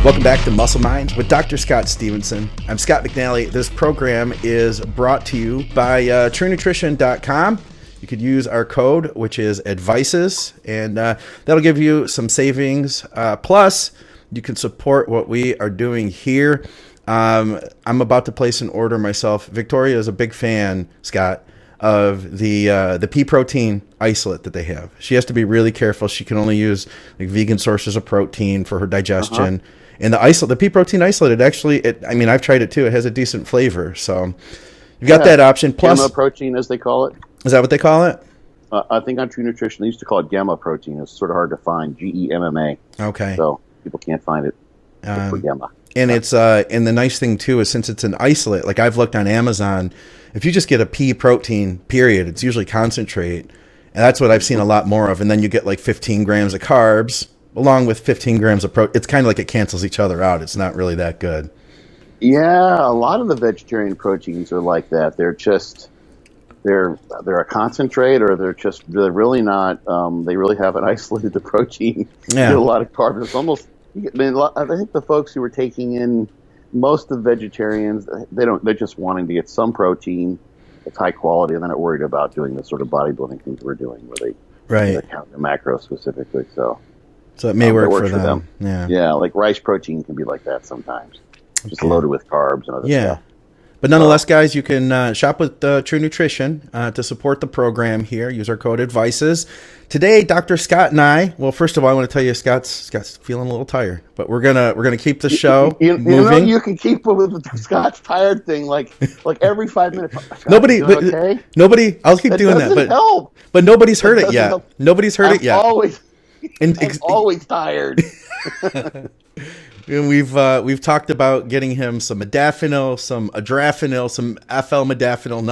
Welcome back to Muscle Minds with Dr. Scott Stevenson. I'm Scott McNally. This program is brought to you by TrueNutrition.com. You could use our code, which is ADVICES, and that'll give you some savings. Plus, you can support what we are doing here. I'm about to place an order myself. Victoria is a big fan, Scott, of the pea protein isolate that they have. She has to be really careful. She can only use like vegan sources of protein for her digestion. And the pea protein isolate, I've tried it too. It has a decent flavor. So you've got that option. Plus, gamma protein, as they call it. Is that what they call it? I think on True Nutrition, they used to call it gamma protein. It's sort of hard to find. GEMMA. Okay. So people can't find it for gamma. And it's and the nice thing too is since it's an isolate, like I've looked on Amazon, if you just get a pea protein, period, it's usually concentrate, and that's what I've seen a lot more of. And then you get like 15 grams of carbs along with 15 grams of protein. It's kind of like it cancels each other out. It's not really that good. Yeah, a lot of the vegetarian proteins are like that. They're just they're a concentrate, or they're really not. They really haven't isolated the protein. Yeah. You get a lot of carbs. It's almost. I think the folks who were taking in most of the vegetarians, they're just wanting to get some protein that's high quality, and they're not worried about doing the sort of bodybuilding things we're doing, where they count the macros specifically. So it may work for them. Yeah, like rice protein can be like that sometimes, just loaded with carbs and other stuff. But nonetheless, guys, you can shop with True Nutrition to support the program here. Use our code ADVICES. Today, Dr. Scott and I. Well, first of all, I want to tell you, Scott's feeling a little tired, but we're gonna keep the show moving. You know, you can keep with Scott's tired thing like every 5 minutes. Scott, nobody. I'll keep doing that, help. But nobody's heard it yet. Help. Nobody's heard it yet. I'm always tired. And we've talked about getting him some modafinil, some adrafinil, some FL modafinil.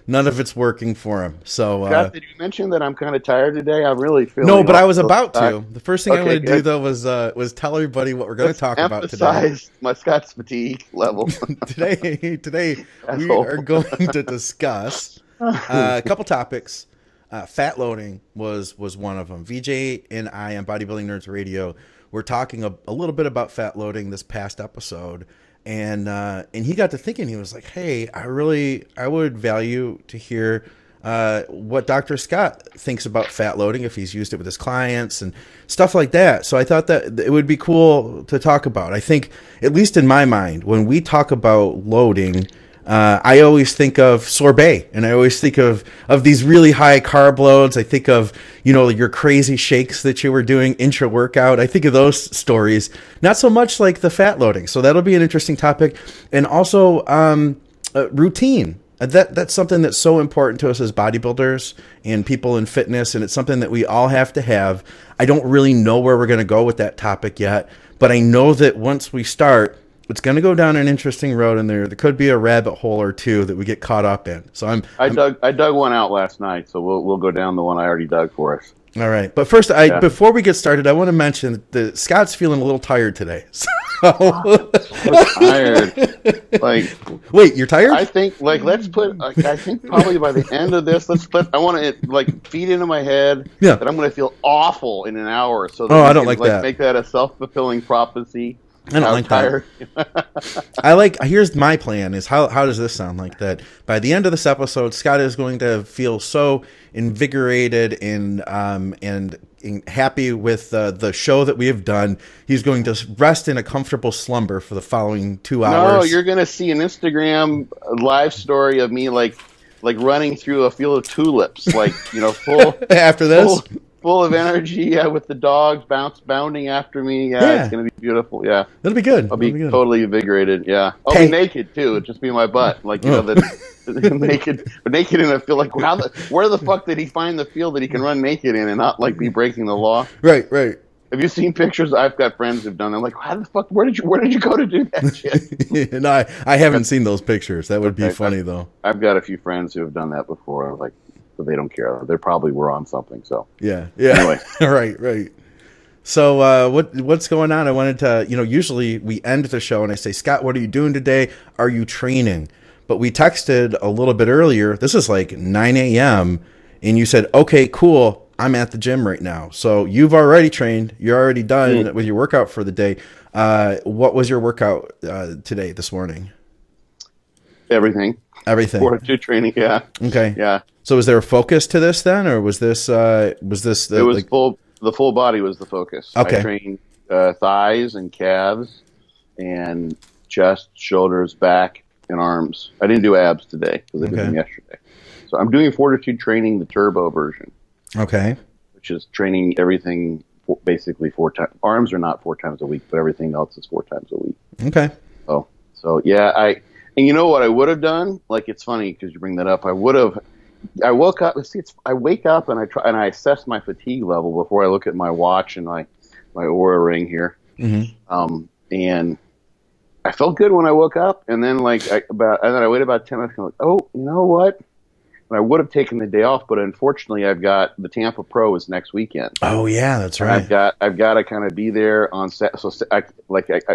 None of it's working for him. So, Scott, did you mention that I'm kind of tired today? I'm really feeling. No, but I was about to. The first thing I want to do though was tell everybody what we're going to talk about today. Emphasize my Scott's fatigue level. Today we are going to discuss a couple topics. Fat loading was one of them. VJ and I on Bodybuilding Nerds Radio, we're talking a little bit about fat loading this past episode, and he got to thinking. He was like, "Hey, I would value to hear what Dr. Scott thinks about fat loading, if he's used it with his clients and stuff like that." So I thought that it would be cool to talk about. I think, at least in my mind, when we talk about loading, I always think of sorbet, and I always think of these really high carb loads. I think of, your crazy shakes that you were doing intra workout. I think of those stories, not so much like the fat loading. So that'll be an interesting topic. And also routine. That's something that's so important to us as bodybuilders and people in fitness, and it's something that we all have to have. I don't really know where we're going to go with that topic yet, but I know that once we start, it's going to go down an interesting road, and there could be a rabbit hole or two that we get caught up in. So I dug one out last night, so we'll go down the one I already dug for us. All right, but first, before we get started, I want to mention that Scott's feeling a little tired today. So. I'm tired. Wait, you're tired? I think let's put. I think probably by the end of this, I want to feed into my head that I'm going to feel awful in an hour. So that I don't like that. Make that a self-fulfilling prophecy. I don't like tired. That. Here's my plan is how does this sound like that? By the end of this episode, Scott is going to feel so invigorated and happy with the show that we have done. He's going to rest in a comfortable slumber for the following 2 hours. No, you're going to see an Instagram live story of me like running through a field of tulips, full after this. Full of energy, with the dogs bounding after me. It's going to be beautiful. Yeah, that'll be good. I'll be totally invigorated. Yeah, I'll be naked too. It'll just be my butt, naked, and I feel like where the fuck did he find the field that he can run naked in and not be breaking the law? Right. Have you seen pictures? I've got friends who've done them. Like, how the fuck? Where did you go to do that shit? No, I haven't seen those pictures. That would be funny though. I've got a few friends who have done that before. But they don't care. They probably were on something. So yeah. Anyway, right. So what's going on? I wanted to, usually we end the show and I say, Scott, what are you doing today? Are you training? But we texted a little bit earlier. This is like 9 a.m. and you said, okay, cool. I'm at the gym right now. So you've already trained. You're already done with your workout for the day. What was your workout today, this morning? Everything. Fortitude training. Yeah. Okay. Yeah. So was there a focus to this then, or was this the, it was full? The full body was the focus. Okay. I trained thighs and calves and chest, shoulders, back, and arms. I didn't do abs today because I did them yesterday. So I'm doing fortitude training, the turbo version. Okay. Which is training everything basically 4 times. Arms are not 4 times a week, but everything else is 4 times a week. Okay. So yeah, and you know what I would have done? Like, it's funny because you bring that up. I woke up. I wake up and I assess my fatigue level before I look at my watch and my Oura ring here. Mm-hmm. And I felt good when I woke up, and then I waited about 10 minutes. And I'm like, oh, you know what? And I would have taken the day off, but unfortunately, I've got the Tampa Pro is next weekend. Oh yeah, that's right. And I've got to kind of be there on set. So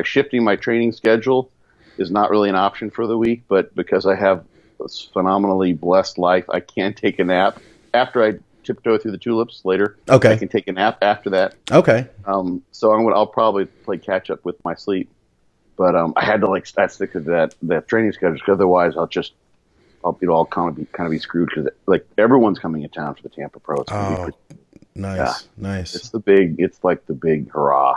shifting my training schedule is not really an option for the week, but because I have this phenomenally blessed life, I can take a nap after I tiptoe through the tulips later. Okay. I can take a nap after that. Okay. So I'll probably play catch up with my sleep, but I had to stick to that training schedule because otherwise I'll kind of be screwed because everyone's coming in town for the Tampa Pro. It's gonna be nice. It's like the big hurrah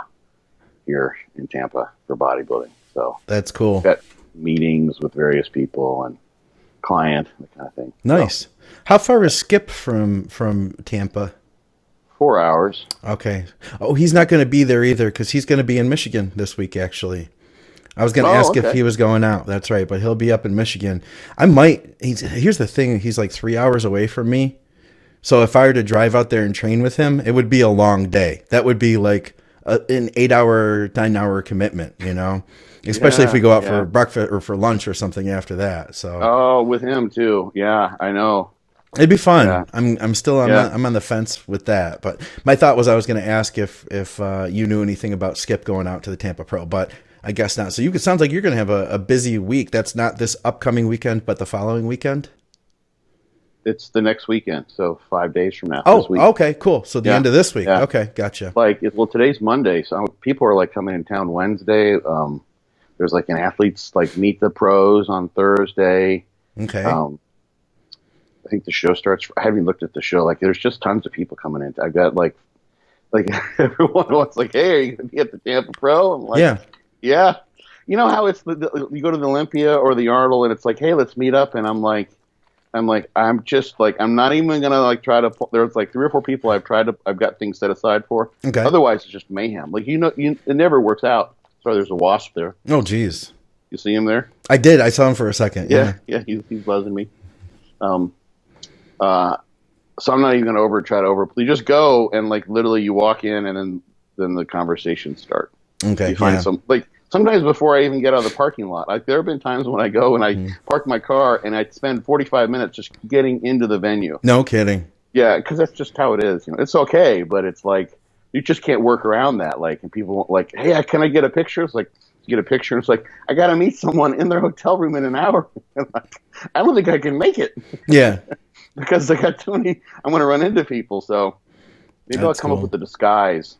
here in Tampa for bodybuilding. So that's cool. Got meetings with various people and client, that kind of thing. Nice. So, how far is Skip from Tampa? 4 hours. Okay. Oh, he's not going to be there either because he's going to be in Michigan this week, actually. I was going to ask if he was going out. That's right, but he'll be up in Michigan. Here's the thing. He's like 3 hours away from me. So if I were to drive out there and train with him, it would be a long day. That would be like an 8-hour, 9-hour commitment, especially if we go out for breakfast or for lunch or something after that. So with him too. Yeah, I know. It'd be fun. Yeah. I'm still I'm on the fence with that. But my thought was I was going to ask if you knew anything about Skip going out to the Tampa Pro, but I guess not. So it sounds like you're going to have a busy week. That's not this upcoming weekend, but the following weekend? It's the next weekend, so 5 days from now. Oh, okay, cool. So the end of this week. Yeah. Okay, gotcha. Today's Monday, so people are coming in town Wednesday. There's an athletes meet the pros on Thursday. Okay. I think the show starts. I haven't looked at the show. There's just tons of people coming in. I've got everyone wants hey, are you gonna be at the Tampa Pro? I'm yeah. You know how it's you go to the Olympia or the Arnold and it's hey, let's meet up, and I'm not even gonna try to. There's 3 or 4 people I've got things set aside for. Okay. Otherwise, it's just mayhem. It never works out. Sorry, there's a wasp there. Oh, geez. You see him there? I did. I saw him for a second. Yeah. He's buzzing me. So I'm not even gonna try to over. You just go and literally you walk in and then the conversations start. Okay. You find sometimes before I even get out of the parking lot. There have been times when I go and I park my car and I spend 45 minutes just getting into the venue. No kidding. Yeah, because that's just how it is. It's okay, but it's you just can't work around that. And people hey, can I get a picture? It's get a picture. And it's I got to meet someone in their hotel room in an hour. I don't think I can make it. Yeah. Because I got too many. I'm going to run into people, so maybe I'll come up with a disguise.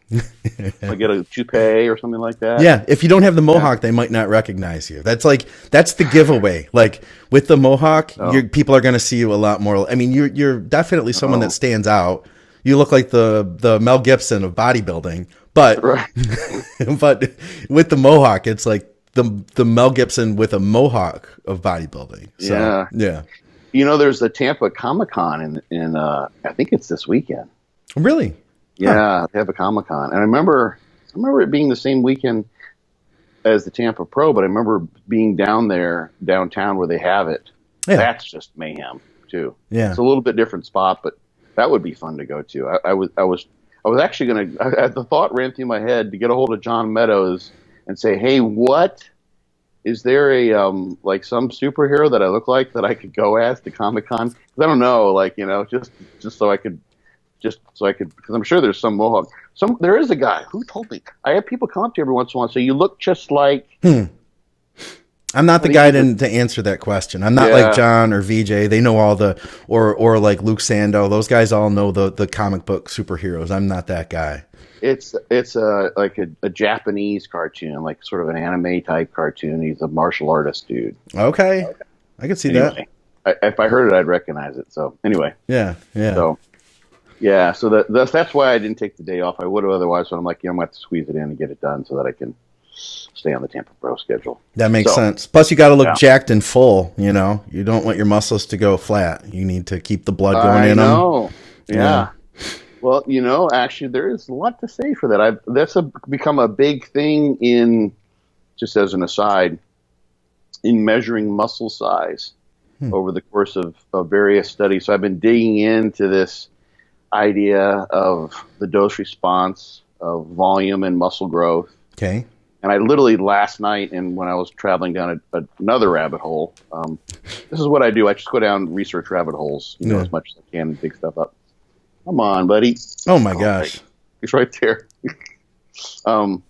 I get a toupee or something like that. Yeah, if you don't have the mohawk, they might not recognize you. That's the giveaway. With the mohawk, people are going to see you a lot more. I mean, you're definitely someone that stands out. You look like the Mel Gibson of bodybuilding, but but with the mohawk, it's the Mel Gibson with a mohawk of bodybuilding. So, yeah. There's the Tampa Comic-Con in I think it's this weekend. Really? Yeah, Tampa Comic-Con. And I remember it being the same weekend as the Tampa Pro, but I remember being downtown where they have it. Yeah. That's just mayhem too. Yeah. It's a little bit different spot, but that would be fun to go to. I was actually the thought ran through my head to get a hold of John Meadows and say, hey, what? Is there a some superhero that I look like that I could go as to Comic-Con? Because I don't know, just so I could, because I'm sure there's some mohawk. There is a guy who told me. I have people come up to you every once in a while and say, you look just like. I'm not the guy to answer that question. I'm not like John or VJ. They know all the, or like Luke Sando. Those guys all know the comic book superheroes. I'm not that guy. It's like a Japanese cartoon, like sort of an anime type cartoon. He's a martial artist dude. Okay. I can see that. If I heard it, I'd recognize it. So anyway. Yeah. So that's why I didn't take the day off. I would have otherwise, but I'm like, I'm going to have to squeeze it in and get it done so that I can stay on the Tampa Pro schedule. That makes sense. Plus, you got to look jacked and full. You know, you don't want your muscles to go flat. You need to keep the blood going in them. Yeah. Well, actually, there is a lot to say for that. That's become a big thing in, just as an aside, in measuring muscle size over the course of various studies. So I've been digging into this idea of the dose response of volume and muscle growth. Okay. And I literally last night, and when I was traveling down another rabbit hole, this is what I do. I just go down research rabbit holes, as much as I can and dig stuff up. Come on, buddy. Oh my gosh. He's right there. And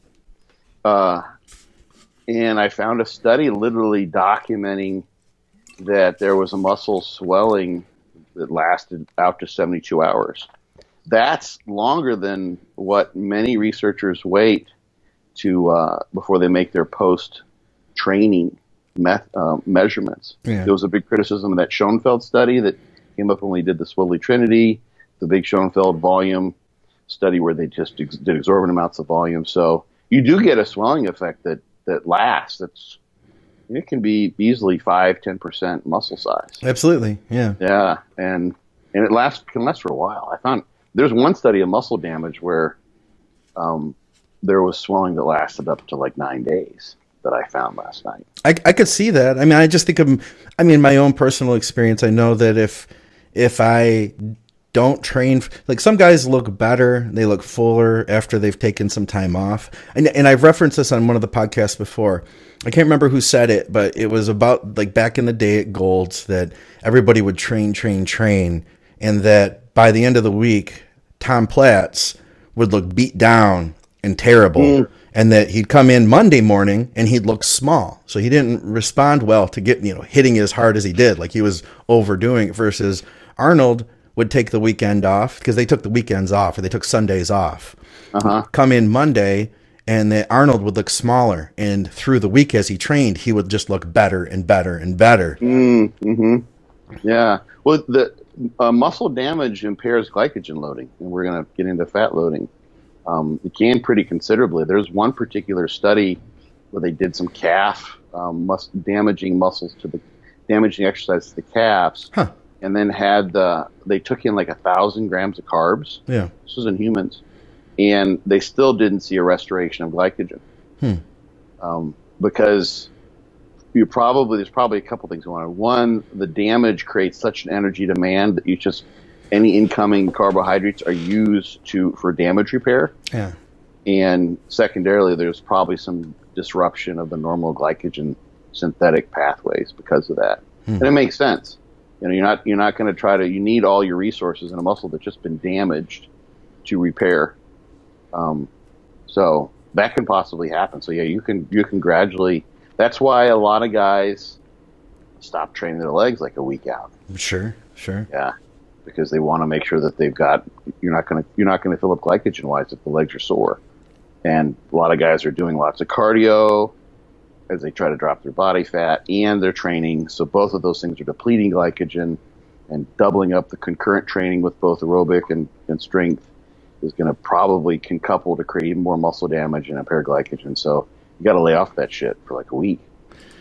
I found a study literally documenting that there was a muscle swelling that lasted out to 72 hours. That's longer than what many researchers wait to before they make their post-training measurements. Yeah. There was a big criticism of that Schoenfeld study that came up when we did the Swilly Trinity, the big Schoenfeld volume study where they just did exorbitant amounts of volume. So you do get a swelling effect that lasts. It can be easily 5-10% muscle size. Absolutely, yeah. Yeah, and it can last for a while. I found there's one study of muscle damage where there was swelling that lasted up to like 9 days that I found last night. I could see that. I mean, I just think my own personal experience. I know that if I don't train, like some guys look better, they look fuller after they've taken some time off. And I've referenced this on one of the podcasts before. I can't remember who said it, but it was about like back in the day at Gold's that everybody would train, and that by the end of the week, Tom Platz would look beat down and terrible. And that he'd come in Monday morning and he'd look small. So he didn't respond well to hitting as hard as he did. Like he was overdoing it, versus Arnold would take the weekend off, because they took the weekends off, or they took Sundays off. Come in Monday, and Arnold would look smaller. And through the week as he trained, he would just look better and better and better. Yeah. Well, the muscle damage impairs glycogen loading, and we're going to get into fat loading. It can pretty considerably. There's one particular study where they did some calf damaging exercise to the calves. And then they took in like 1,000 grams of carbs. Yeah. This was in humans. And they still didn't see a restoration of glycogen. Because there's probably a couple things going on. One, the damage creates such an energy demand that any incoming carbohydrates are used for damage repair. Yeah. And secondarily, there's probably some disruption of the normal glycogen synthetic pathways because of that. And it makes sense. You're not going to you need all your resources in a muscle that's just been damaged to repair. So that can possibly happen. So yeah, you can gradually, that's why a lot of guys stop training their legs like a week out. Sure. Yeah. Because they want to make sure that you're not going to fill up glycogen wise if the legs are sore. And a lot of guys are doing lots of cardio as they try to drop their body fat, and they're training. So both of those things are depleting glycogen, and doubling up the concurrent training with both aerobic and strength is going to probably couple to create even more muscle damage and impair glycogen. So you got to lay off that shit for like a week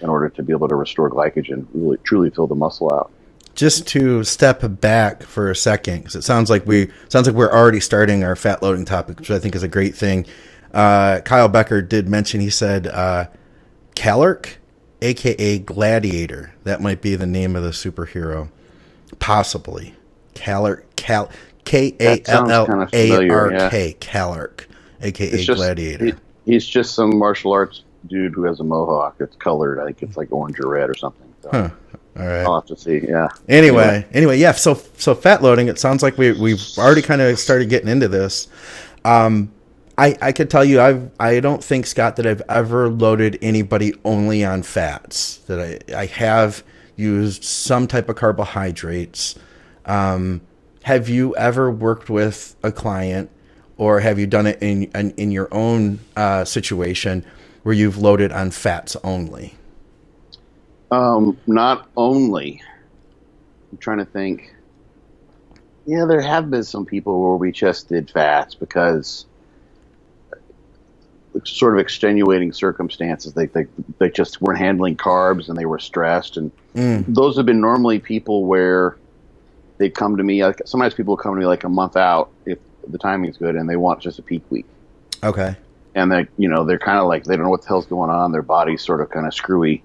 in order to be able to restore glycogen, really truly fill the muscle out. Just to step back for a second, because it sounds like we're already starting our fat loading topic, which I think is a great thing. Kyle Becker did mention, he said, Callark, aka Gladiator. That might be the name of the superhero, possibly. Callark, Kallark, Callark, aka Gladiator. He's just some martial arts dude who has a mohawk that's colored. I think it's like orange or red or something. So. All right. I'll have to see. Yeah. Anyway, yeah. So fat loading. It sounds like we've already kind of started getting into this. I could tell you I don't think, Scott, that I've ever loaded anybody only on fats. That I have used some type of carbohydrates. Have you ever worked with a client, or have you done it in your own situation where you've loaded on fats only? Not only. I'm trying to think. Yeah, there have been some people where we just did fats because sort of extenuating circumstances. They just weren't handling carbs and they were stressed. And those have been normally people where they come to me. Like, sometimes people come to me like a month out if the timing's good and they want just a peak week. Okay. And they're kind of like, they don't know what the hell's going on. Their body's sort of kind of screwy.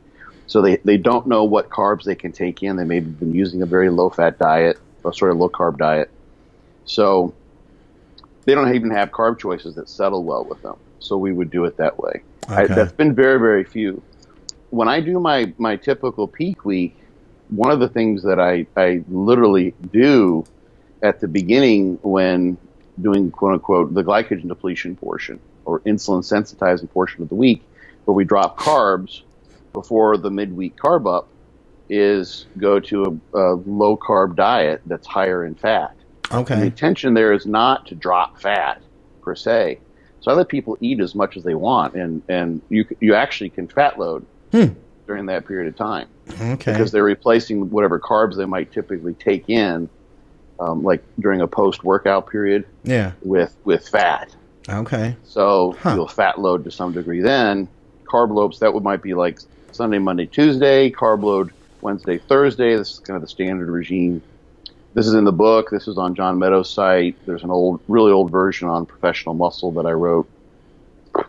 So they don't know what carbs they can take in. They may have been using a very low-fat diet, or sort of low-carb diet. So they don't even have carb choices that settle well with them. So we would do it that way. Okay. That's been very, very few. When I do my typical peak week, one of the things that I literally do at the beginning when doing, quote-unquote, the glycogen depletion portion or insulin sensitizing portion of the week, where we drop carbs before the midweek carb up, is go to a low carb diet that's higher in fat. Okay. And the intention there is not to drop fat per se. So I let people eat as much as they want, and you actually can fat load during that period of time. Okay. Because they're replacing whatever carbs they might typically take in, like during a post workout period. Yeah. With fat. Okay. So you'll fat load to some degree. Then carb loads, might be like Sunday, Monday, Tuesday. Carb load Wednesday, Thursday. This is kind of the standard regime. This is in the book. This is on John Meadows' site. There's an really old version on Professional Muscle that I wrote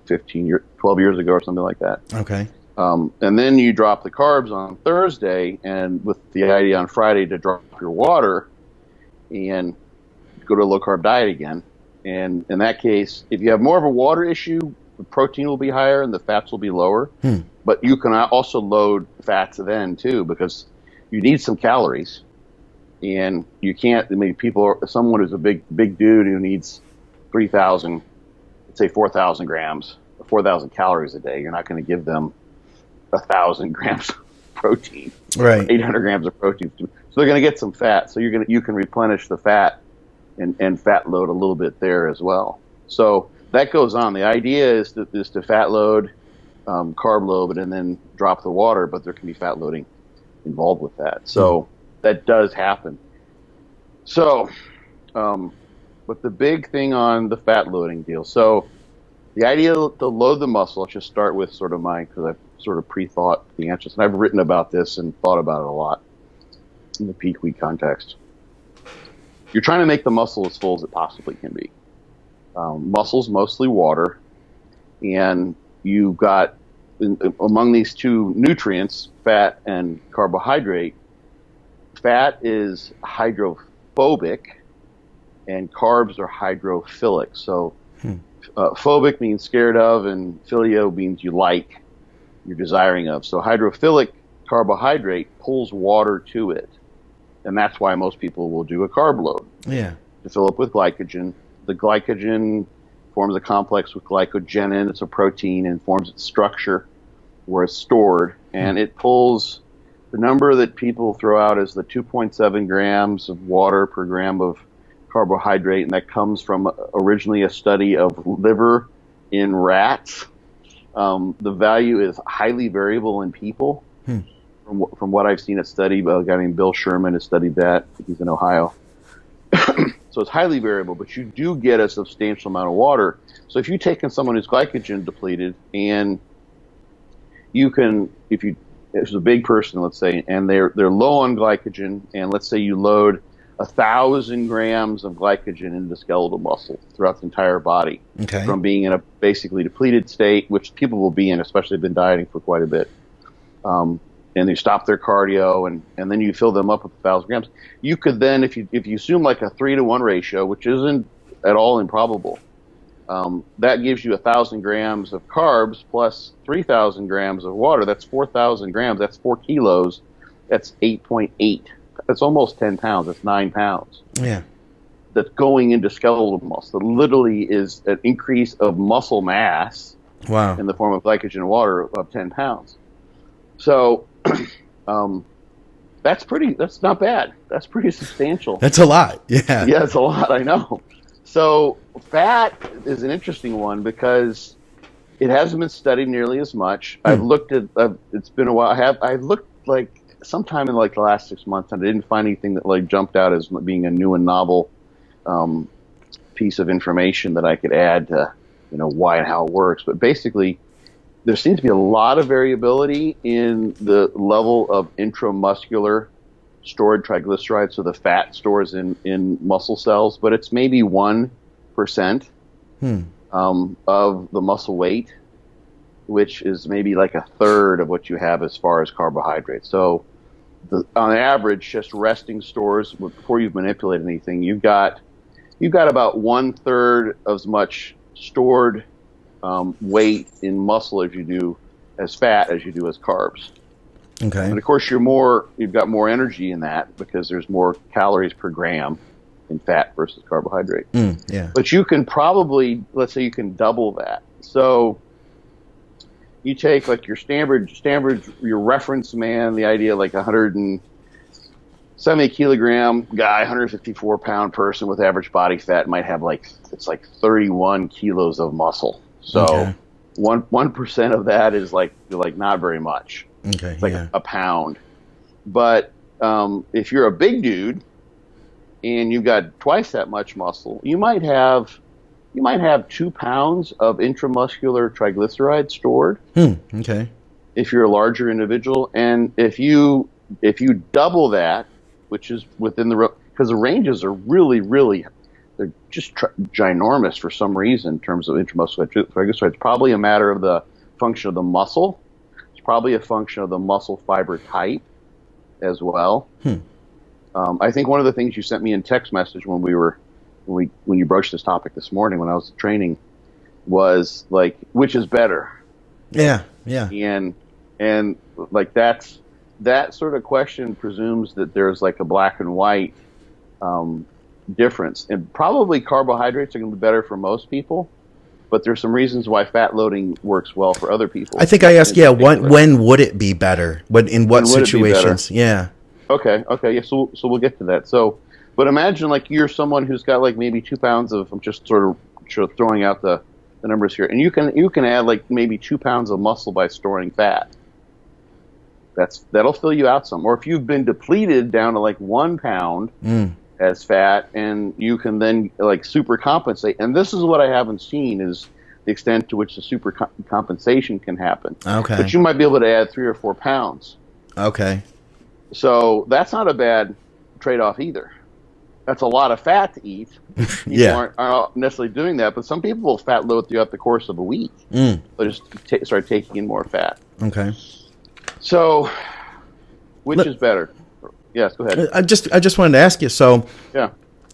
12 years ago or something like that. Okay. And then you drop the carbs on Thursday, and with the idea on Friday to drop your water and go to a low carb diet again. And in that case, if you have more of a water issue, the protein will be higher and the fats will be lower. But you can also load fats then too, because you need some calories. And you can't, someone who's a big dude who needs 3,000, let's say 4,000 grams, 4,000 calories a day, you're not going to give them 1,000 grams of protein, right? 800 grams of protein. So they're going to get some fat. So you can replenish the fat and fat load a little bit there as well. So that goes on. The idea is to fat load, carb load, and then drop the water, but there can be fat loading involved with that. So that does happen. So, but the big thing on the fat loading deal. So the idea to load the muscle, let's just start with sort of because I've sort of pre-thought the answers, and I've written about this and thought about it a lot in the peak week context. You're trying to make the muscle as full as it possibly can be. Muscle's mostly water, and you've got among these two nutrients, fat and carbohydrate. Fat is hydrophobic, and carbs are hydrophilic. So phobic means scared of, and phileo means you like, you're desiring of. So hydrophilic carbohydrate pulls water to it, and that's why most people will do a carb load. Yeah. To fill up with glycogen. The glycogen forms a complex with glycogenin. It's a protein and forms its structure where it's stored, and it pulls. The number that people throw out is the 2.7 grams of water per gram of carbohydrate, and that comes from originally a study of liver in rats. The value is highly variable in people. From what I've seen at study, a guy named Bill Sherman has studied that. He's in Ohio. So it's highly variable, but you do get a substantial amount of water. So if you take in someone who's glycogen depleted, and you can, if it's a big person, let's say, and they're low on glycogen, and let's say you load 1,000 grams of glycogen into skeletal muscle throughout the entire body, from being in a basically depleted state, which people will be in, especially if they've been dieting for quite a bit. And you stop their cardio, and then you fill them up with 1,000 grams. You could then, if you assume like a 3-to-1 ratio, which isn't at all improbable, that gives you 1,000 grams of carbs plus 3,000 grams of water. That's 4,000 grams. That's 4 kilos. That's 8.8. That's almost 10 pounds. That's 9 pounds. Yeah. that's going into skeletal muscle. That literally is an increase of muscle mass. Wow. In the form of glycogen and water of 10 pounds. So that's not bad. That's pretty substantial. That's a lot. Yeah. Yeah, it's a lot, I know. So fat is an interesting one because it hasn't been studied nearly as much. I've looked at, it's been a while. I've looked like sometime in like the last 6 months, and I didn't find anything that like jumped out as being a new and novel piece of information that I could add to, why and how it works. But basically, there seems to be a lot of variability in the level of intramuscular stored triglycerides, so the fat stores in muscle cells, but it's maybe 1% of the muscle weight, which is maybe like a third of what you have as far as carbohydrates. So on average, just resting stores before you've manipulated anything, you've got about 1/3 as much stored weight in muscle as you do as fat as you do as carbs. Okay. And of course, you've got more energy in that because there's more calories per gram in fat versus carbohydrate. Yeah. But you can probably, let's say you can double that. So you take like your standard, your reference man, the idea like 170 kilogram guy, 154 pound person with average body fat might have it's like 31 kilos of muscle. So Okay. 1% of that is like not very much. Okay. It's like a pound. But if you're a big dude and you've got twice that much muscle, you might have 2 pounds of intramuscular triglycerides stored. Okay. If you're a larger individual, and if you double that, which is within because the ranges are really, really, they're just ginormous for some reason in terms of intramuscular triglycerides. It's probably a matter of the function of the muscle. It's probably a function of the muscle fiber type as well. I think one of the things you sent me in text message when you broached this topic this morning when I was training was like, which is better? Yeah. And like that sort of question presumes that there's like a black and white difference. And probably carbohydrates are going to be better for most people, but there's some reasons why fat loading works well for other people. I think I asked, when would it be better? In what situations? Yeah. Okay. Yeah. So we'll get to that. So, but imagine like you're someone who's got like maybe 2 pounds of, I'm just sort of throwing out the numbers here, and you can add like maybe 2 pounds of muscle by storing fat. That'll fill you out some. Or if you've been depleted down to like 1 pound as fat, and you can then like super compensate. And this is what I haven't seen is the extent to which the super compensation can happen. Okay. But you might be able to add 3 or 4 pounds. Okay. So that's not a bad trade-off either. That's a lot of fat to eat. People aren't necessarily doing that, but some people will fat load throughout the course of a week. They'll just start taking in more fat. Okay. So, which is better? Yes, go ahead. I just wanted to ask you. So, yeah,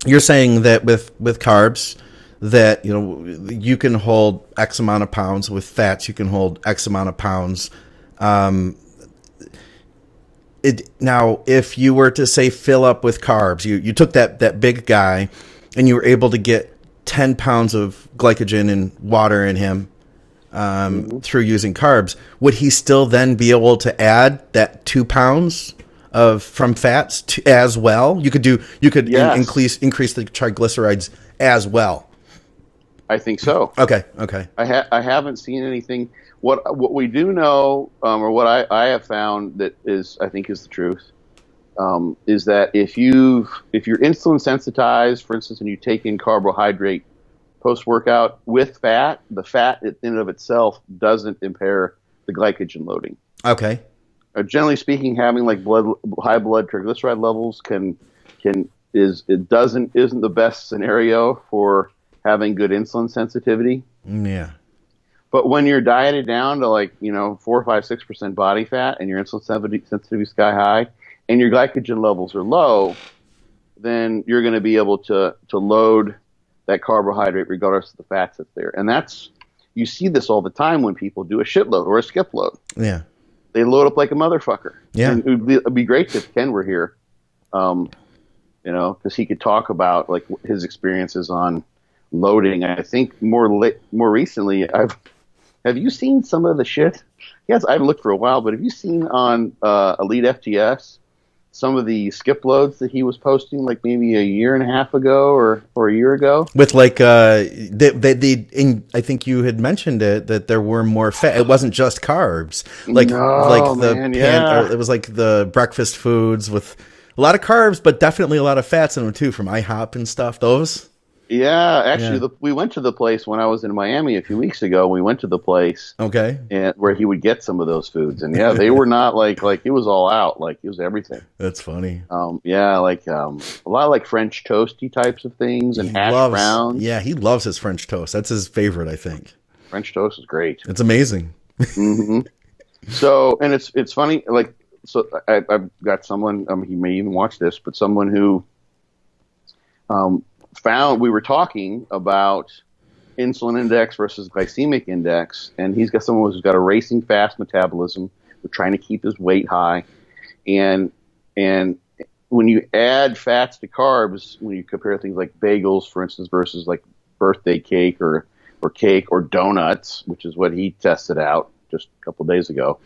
you're saying that with carbs, that you can hold X amount of pounds. With fats, you can hold X amount of pounds. Now, if you were to say fill up with carbs, you took that big guy, and you were able to get 10 pounds of glycogen and water in him through using carbs, would he still then be able to add that 2 pounds from fats as well? You could Yes. increase the triglycerides as well. I think so. Okay. I haven't seen anything. What we do know, or what I have found that I think is the truth, is that if you're insulin sensitized, for instance, and you take in carbohydrate post-workout with fat, the fat in and of itself doesn't impair the glycogen loading. Okay. Generally speaking, having like high blood triglyceride levels isn't the best scenario for having good insulin sensitivity. Yeah. But when you're dieted down to 4, 5, 6% body fat and your insulin sensitivity is sky high and your glycogen levels are low, then you're going to be able to load that carbohydrate regardless of the fats that's there. And you see this all the time when people do a shitload or a skip load. Yeah. They load up like a motherfucker. Yeah. And it'd be great if Ken were here. because he could talk about like his experiences on loading. I think more recently, have you seen some of the shit? Yes, I haven't looked for a while, but have you seen on Elite FTS some of the skip loads that he was posting like maybe a year and a half ago or a year ago? With like, I think you had mentioned it, that there were more fat. It wasn't just carbs. It was like the breakfast foods with a lot of carbs, but definitely a lot of fats in them too, from IHOP and stuff. Those. Yeah, actually, we went to the place when I was in Miami a few weeks ago. We went to the place, okay, and where he would get some of those foods, and they were not like it was all out, like it was everything. That's funny. A lot of like French toasty types of things and hash browns. Yeah, he loves his French toast. That's his favorite, I think. French toast is great. It's amazing. Mm-hmm. So, and it's funny, like, so I've got someone, he may even watch this, but someone who found, we were talking about insulin index versus glycemic index, and he's got someone who's got a racing fast metabolism. We're trying to keep his weight high, and when you add fats to carbs, when you compare things like bagels, for instance, versus like birthday cake or cake or donuts, which is what he tested out just a couple of days ago,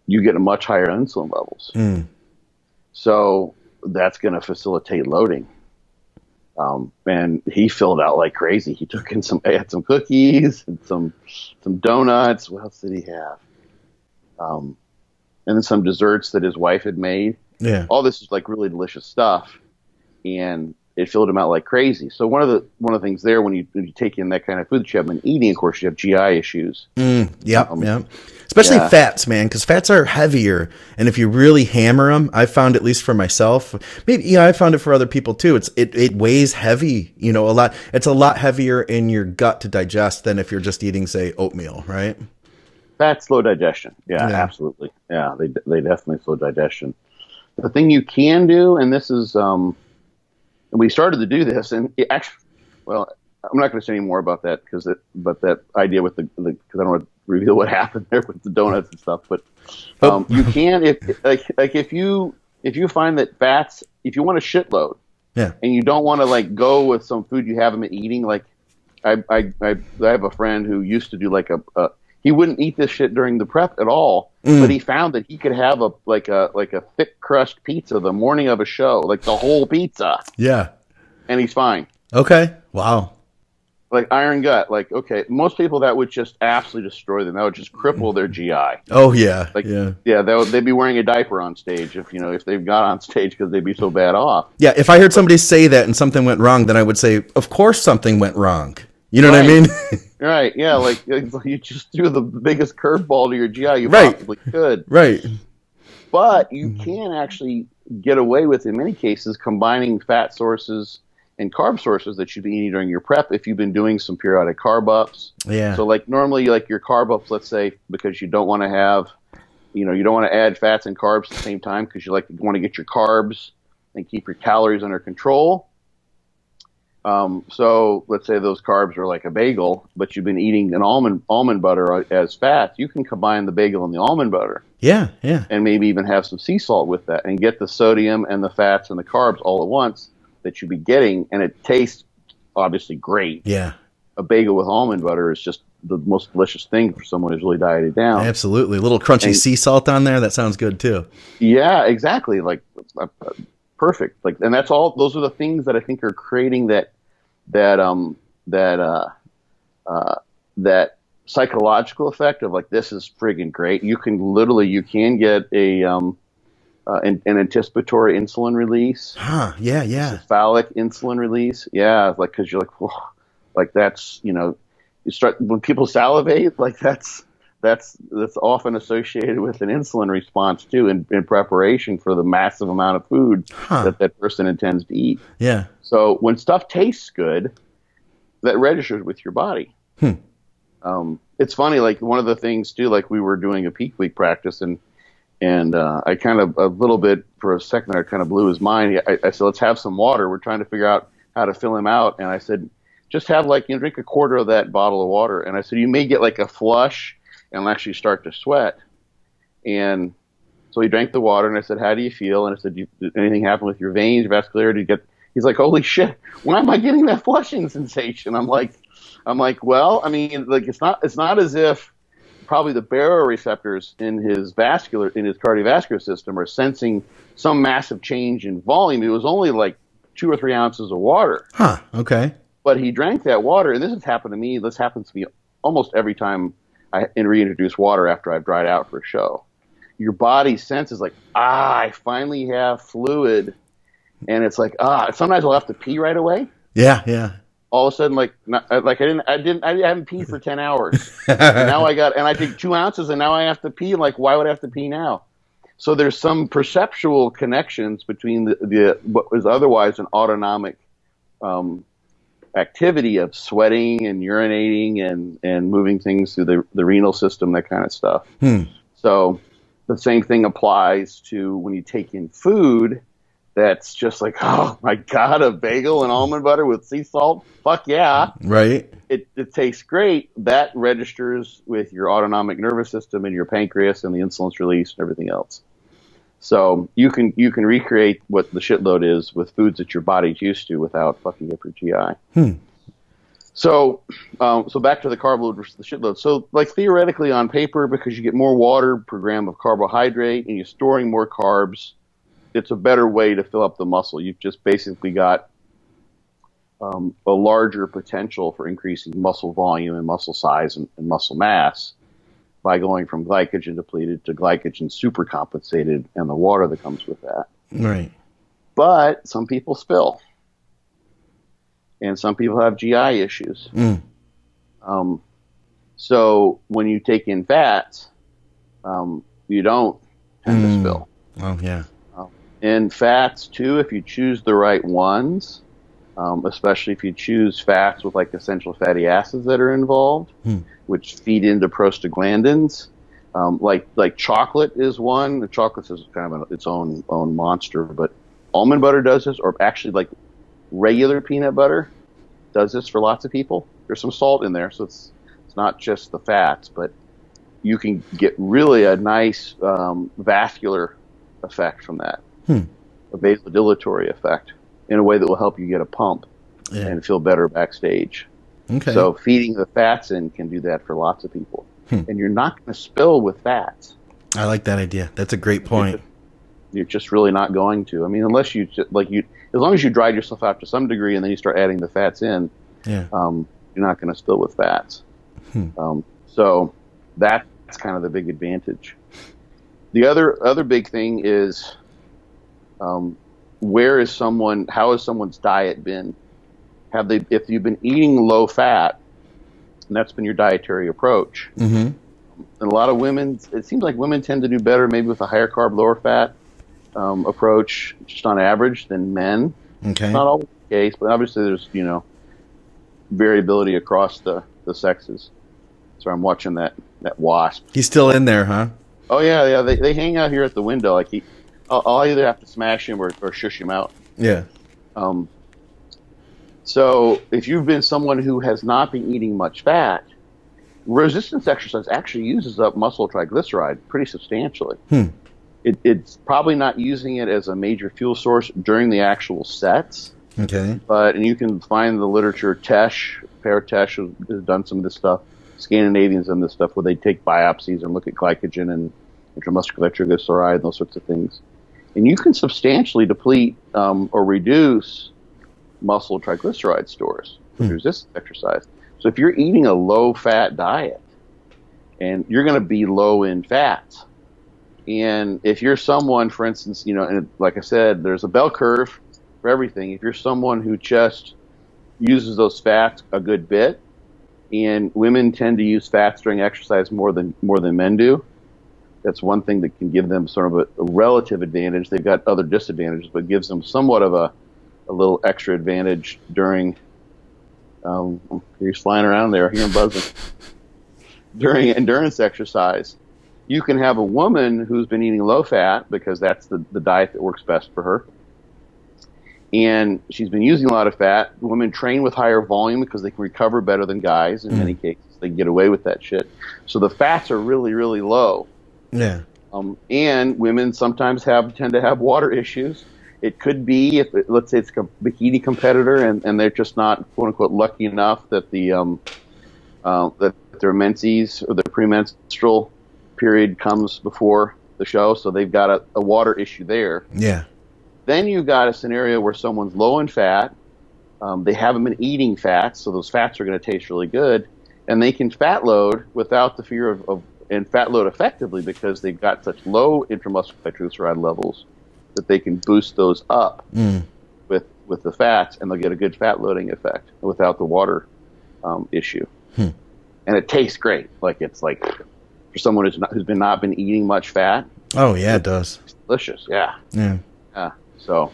you get a much higher insulin levels. So that's going to facilitate loading. And he filled out like crazy. He took in had some cookies and some donuts. What else did he have? And then some desserts that his wife had made. Yeah. All this is like really delicious stuff, and it filled him out like crazy. So one of the things there, when you take in that kind of food that you have been eating, of course, you have GI issues. Yep. Especially fats, man, because fats are heavier, and if you really hammer them, I found, at least for myself, maybe I found it for other people too. It weighs heavy, a lot. It's a lot heavier in your gut to digest than if you're just eating, say, oatmeal, right? Fats slow digestion. Yeah, absolutely. Yeah, they definitely slow digestion. The thing you can do, and this is, we started to do this, and it actually, well, I'm not going to say any more about that but that idea with because I don't want to reveal what happened there with the donuts and stuff. But you can, if you find that fats, if you want a shitload, and you don't want to like go with some food you haven't been eating, like I have a friend who used to do like he wouldn't eat this shit during the prep at all, but he found that he could have a thick crust pizza the morning of a show, like the whole pizza. Yeah. And he's fine. Okay. Wow. Like iron gut. Like, okay, most people that would just absolutely destroy them. That would just cripple their GI. Oh yeah. Like, yeah. They'd be wearing a diaper on stage if they've got on stage because they'd be so bad off. Yeah. If I heard somebody say that and something went wrong, then I would say, of course something went wrong. You know what I mean? Right. Yeah. Like you just threw the biggest curveball to your GI you possibly could. Right. But you can actually get away with, in many cases, combining fat sources and carb sources that you'd be eating during your prep if you've been doing some periodic carb ups. Yeah. So like normally, like your carb ups, let's say, because you don't want to have, you don't want to add fats and carbs at the same time because you want to get your carbs and keep your calories under control. So let's say those carbs are like a bagel, but you've been eating an almond butter as fat. You can combine the bagel and the almond butter. Yeah. And maybe even have some sea salt with that and get the sodium and the fats and the carbs all at once that you'd be getting. And it tastes obviously great. Yeah. A bagel with almond butter is just the most delicious thing for someone who's really dieted down. Absolutely. A little crunchy sea salt on there. That sounds good too. Yeah, exactly. Like perfect. Like, and that's all, those are the things that I think are creating that psychological effect of like, this is friggin' great. You can get an anticipatory insulin release. Yeah. Cephalic insulin release. Yeah. Like, cause you're like, whoa, like that's, you start, when people salivate, like that's often associated with an insulin response too, in preparation for the massive amount of food that person intends to eat. Yeah. So when stuff tastes good, that registers with your body. It's funny, like one of the things too, like we were doing a peak week practice and I kind of a little bit for a second, I kind of blew his mind. I said, let's have some water. We're trying to figure out how to fill him out. And I said, just have drink a quarter of that bottle of water. And I said, you may get like a flush and actually start to sweat. And So he drank the water, and I said, "How do you feel?" And I said, "Did anything happen with your veins, vascularity?" He's like, "Holy shit! Why am I getting that flushing sensation?" I'm like, well, I mean, like it's not as if probably the baroreceptors in his cardiovascular system are sensing some massive change in volume. It was only like 2 or 3 ounces of water. Huh. Okay. But he drank that water, and this has happened to me. This happens to me almost every time I reintroduce water after I've dried out for a show. Your body senses like, I finally have fluid, and it's like, sometimes I'll have to pee right away. Yeah. All of a sudden, I haven't peed for 10 hours. And now I take 2 ounces, and now I have to pee. Like, why would I have to pee now? So there's some perceptual connections between the what was otherwise an autonomic activity of sweating and urinating and moving things through the renal system, that kind of stuff. So the same thing applies to when you take in food that's just like, oh my God, a bagel and almond butter with sea salt. Fuck yeah. Right. It tastes great. That registers with your autonomic nervous system and your pancreas and the insulin's released and everything else. So you can recreate what the shitload is with foods that your body's used to without fucking up your GI. So back to the carb load versus the shitload. So like theoretically on paper, because you get more water per gram of carbohydrate and you're storing more carbs, it's a better way to fill up the muscle. You've just basically got a larger potential for increasing muscle volume and muscle size and muscle mass by going from glycogen depleted to glycogen supercompensated and the water that comes with that. Right. But some people spill. And some people have GI issues. So when you take in fats, you don't tend to spill. Oh, yeah. And fats, too, if you choose the right ones, especially if you choose fats with like essential fatty acids that are involved, which feed into prostaglandins. Like chocolate is one. The chocolate is kind of its own monster, but almond butter does this, or actually like regular peanut butter does this for lots of people. There's some salt in there, so it's not just the fats, but you can get really a nice vascular effect from that, a vasodilatory effect in a way that will help you get a pump and feel better backstage. Okay. So feeding the fats in can do that for lots of people. And you're not going to spill with fats. I like that idea. That's a great point. You're just really not going to. I mean, unless as long as you dried yourself out to some degree and then you start adding the fats in, you're not going to spill with fats. So that's kind of the big advantage. The other big thing is, how has someone's diet been? If you've been eating low fat, and that's been your dietary approach, and a lot of women, it seems like women tend to do better maybe with a higher carb, lower fat approach, just on average, than men. Okay. It's not always the case, but obviously there's, variability across the sexes. So I'm watching that wasp. He's still in there, huh? Oh, yeah. They hang out here at the window. Like I'll either have to smash him or shush him out. Yeah. So if you've been someone who has not been eating much fat, resistance exercise actually uses up muscle triglyceride pretty substantially. It's probably not using it as a major fuel source during the actual sets. Okay. And you can find the literature. Tesh has done some of this stuff. Scandinavians done this stuff where they take biopsies and look at glycogen and intramuscular triglyceride and those sorts of things. And you can substantially deplete or reduce muscle triglyceride stores with resistance exercise. So if you're eating a low-fat diet, and you're going to be low in fats, and if you're someone, for instance, and like I said, there's a bell curve for everything. If you're someone who just uses those fats a good bit, and women tend to use fats during exercise more than men do, that's one thing that can give them sort of a relative advantage. They've got other disadvantages, but gives them somewhat of a little extra advantage during. He's flying around there. I hear him buzzing. During endurance exercise, you can have a woman who's been eating low fat because that's the diet that works best for her. And she's been using a lot of fat. Women train with higher volume because they can recover better than guys in many cases. They can get away with that shit. So the fats are really, really low. Yeah. And women sometimes tend to have water issues. It could be let's say it's a bikini competitor and they're just not quote unquote lucky enough that that their menses or their premenstrual period comes before the show, so they've got a water issue there. Yeah. Then you've got a scenario where someone's low in fat. They haven't been eating fats, so those fats are going to taste really good, and they can fat load without the fear and fat load effectively because they've got such low intramuscular triglyceride levels that they can boost those up with the fats, and they'll get a good fat loading effect without the water issue. And it tastes great. It's like for someone who's not been eating much fat. Oh yeah, it does. It's delicious. Yeah. Yeah. Yeah. So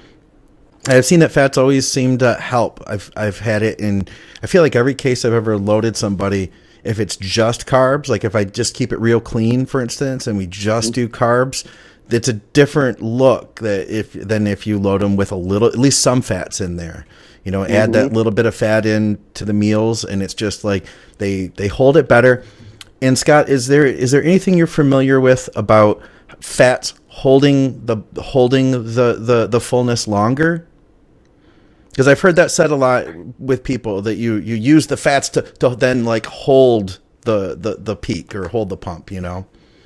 I've seen that fats always seem to help. I've had it in, I feel like every case I've ever loaded somebody, if it's just carbs, like if I just keep it real clean, for instance, and we just do carbs, it's a different look than if you load them with at least some fats in there. Add that little bit of fat in to the meals, and it's just like they hold it better. And Scott, is there anything you're familiar with about fats holding the fullness longer? Because I've heard that said a lot with people, that you use the fats to then hold the peak or hold the pump,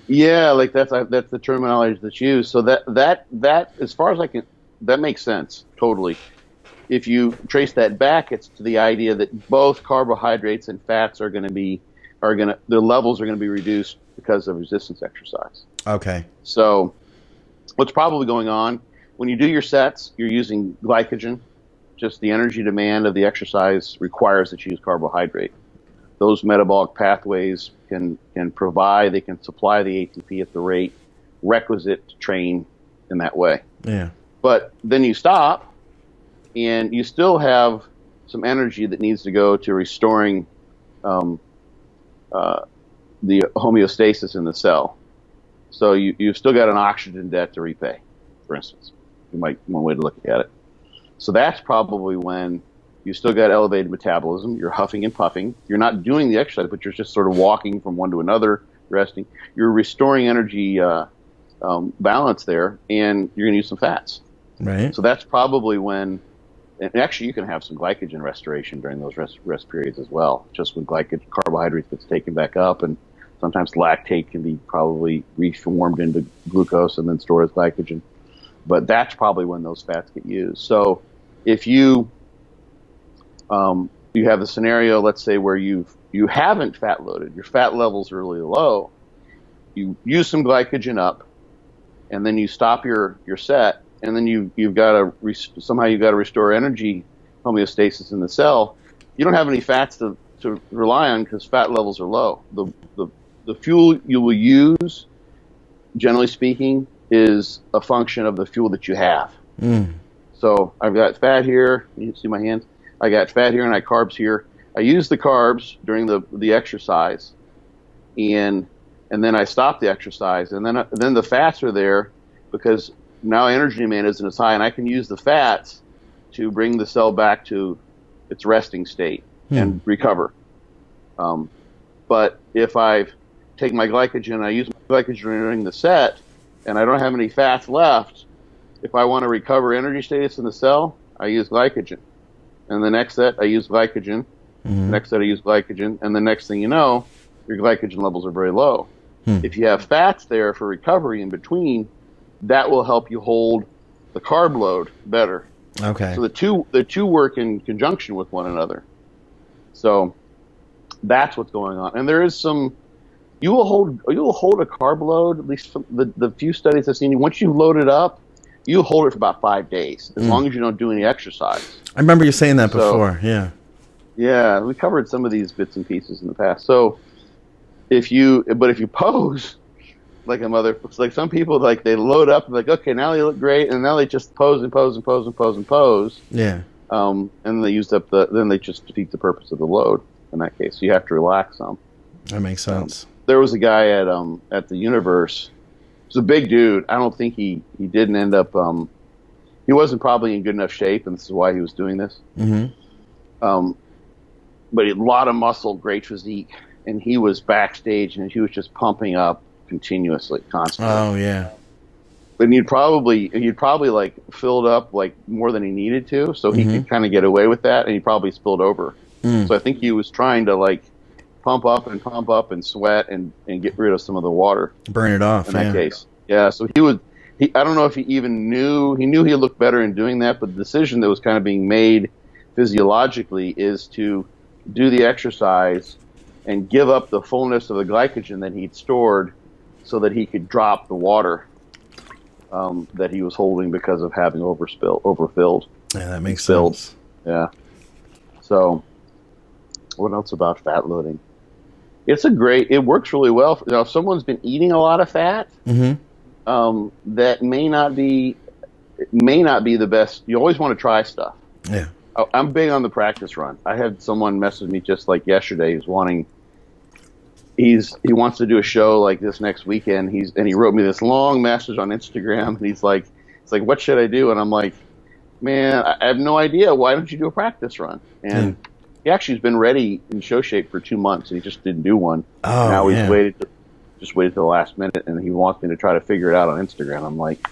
Yeah, that's the terminology that's used. So that as far as I can, that makes sense totally. If you trace that back, it's to the idea that both carbohydrates and fats their levels are going to be reduced because of resistance exercise. Okay. So what's probably going on when you do your sets, you're using glycogen. Just the energy demand of the exercise requires that you use carbohydrate. Those metabolic pathways can supply the ATP at the rate requisite to train in that way. Yeah. But then you stop, and you still have some energy that needs to go to restoring the homeostasis in the cell. So you've still got an oxygen debt to repay, for instance. One way to look at it. So that's probably when you still got elevated metabolism. You're huffing and puffing. You're not doing the exercise, but you're just sort of walking from one to another, resting. You're restoring energy balance there, and you're going to use some fats. Right. So that's probably when, and actually you can have some glycogen restoration during those rest periods as well, just when carbohydrates gets taken back up, and sometimes lactate can be probably reformed into glucose and then stored as glycogen. But that's probably when those fats get used. So if you have the scenario, let's say, where you haven't fat loaded, your fat levels are really low, you use some glycogen up, and then you stop your set, and then you've got to restore energy homeostasis in the cell. You don't have any fats to rely on because fat levels are low. The fuel you will use, generally speaking, is a function of the fuel that you have. So I've got fat here. You can see my hands. I got fat here and I carbs here. I use the carbs during the exercise, and then I stop the exercise, and then the fats are there because now energy demand isn't as high, and I can use the fats to bring the cell back to its resting state and recover. But if I take my glycogen, I use my glycogen during the set, and I don't have any fats left, if I want to recover energy status in the cell, I use glycogen. And the next set, I use glycogen. The next set, I use glycogen. And the next thing you know, your glycogen levels are very low. If you have fats there for recovery in between, that will help you hold the carb load better. Okay. So the two work in conjunction with one another. So that's what's going on. And there is some. You will hold a carb load, at least from the few studies I've seen. Once you load it up, you hold it for about 5 days, as long as you don't do any exercise. I remember you saying that before. Yeah. Yeah, we covered some of these bits and pieces in the past. So if you pose like a mother, it's like some people, they load up and okay, now they look great, and now they just pose and pose and pose and pose and pose. Yeah. And they used up then they just defeat the purpose of the load in that case. So you have to relax some. That makes sense. There was a guy at the Universe. He was a big dude. I don't think he didn't end up. He wasn't probably in good enough shape, and this is why he was doing this. But he had a lot of muscle, great physique, and he was backstage, and he was just pumping up continuously, constantly. Oh yeah. But he'd probably like filled up like more than he needed to, so he could kind of get away with that, and he probably spilled over. So I think he was trying to like pump up and sweat and get rid of some of the water. Burn it off. In that case, yeah. So I don't know if he even knew. He knew he looked better in doing that, but the decision that was kind of being made physiologically is to do the exercise and give up the fullness of the glycogen that he'd stored, so that he could drop the water that he was holding because of having overfilled. Yeah, that makes sense. Yeah. So, what else about fat loading? It works really well. If someone's been eating a lot of fat, that may not be the best. You always want to try stuff. Yeah. I'm big on the practice run. I had someone message me just like yesterday. He wants to do a show like this next weekend. He wrote me this long message on Instagram, and it's like, what should I do? And I'm like, man, I have no idea. Why don't you do a practice run? And he actually has been ready in show shape for 2 months, and he just didn't do one. Oh, now he's waited till the last minute, and he wants me to try to figure it out on Instagram. I'm like,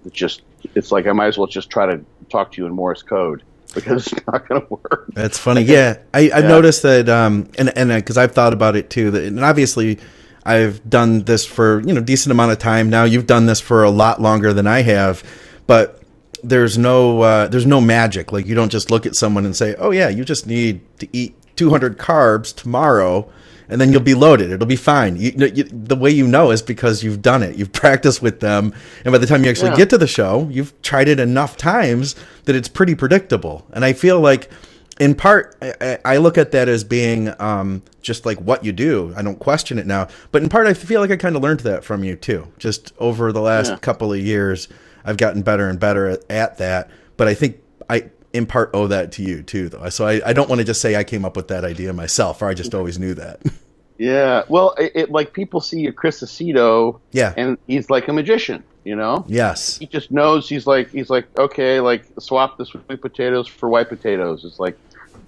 it's like I might as well just try to talk to you in Morse code, because it's not going to work. That's funny. Yeah, I've noticed that, and because I've thought about it too. And obviously, I've done this for decent amount of time now. You've done this for a lot longer than I have, but there's no magic. Like, you don't just look at someone and say, "Oh yeah, you just need to eat 200 carbs tomorrow, and then you'll be loaded. It'll be fine." The way you know is because you've done it. You've practiced with them, and by the time you actually get to the show, you've tried it enough times that it's pretty predictable. And I feel like, in part, I look at that as being just like what you do. I don't question it now, but in part, I feel like I kind of learned that from you too. Just over the last couple of years, I've gotten better and better at that. But I think I, in part, owe that to you too, though. So I don't want to just say I came up with that idea myself, or I just always knew that. Yeah, well, it like people see a Chris Aceto, and he's like a magician, Yes. He just knows. He's like, okay, like swap the sweet potatoes for white potatoes. It's like,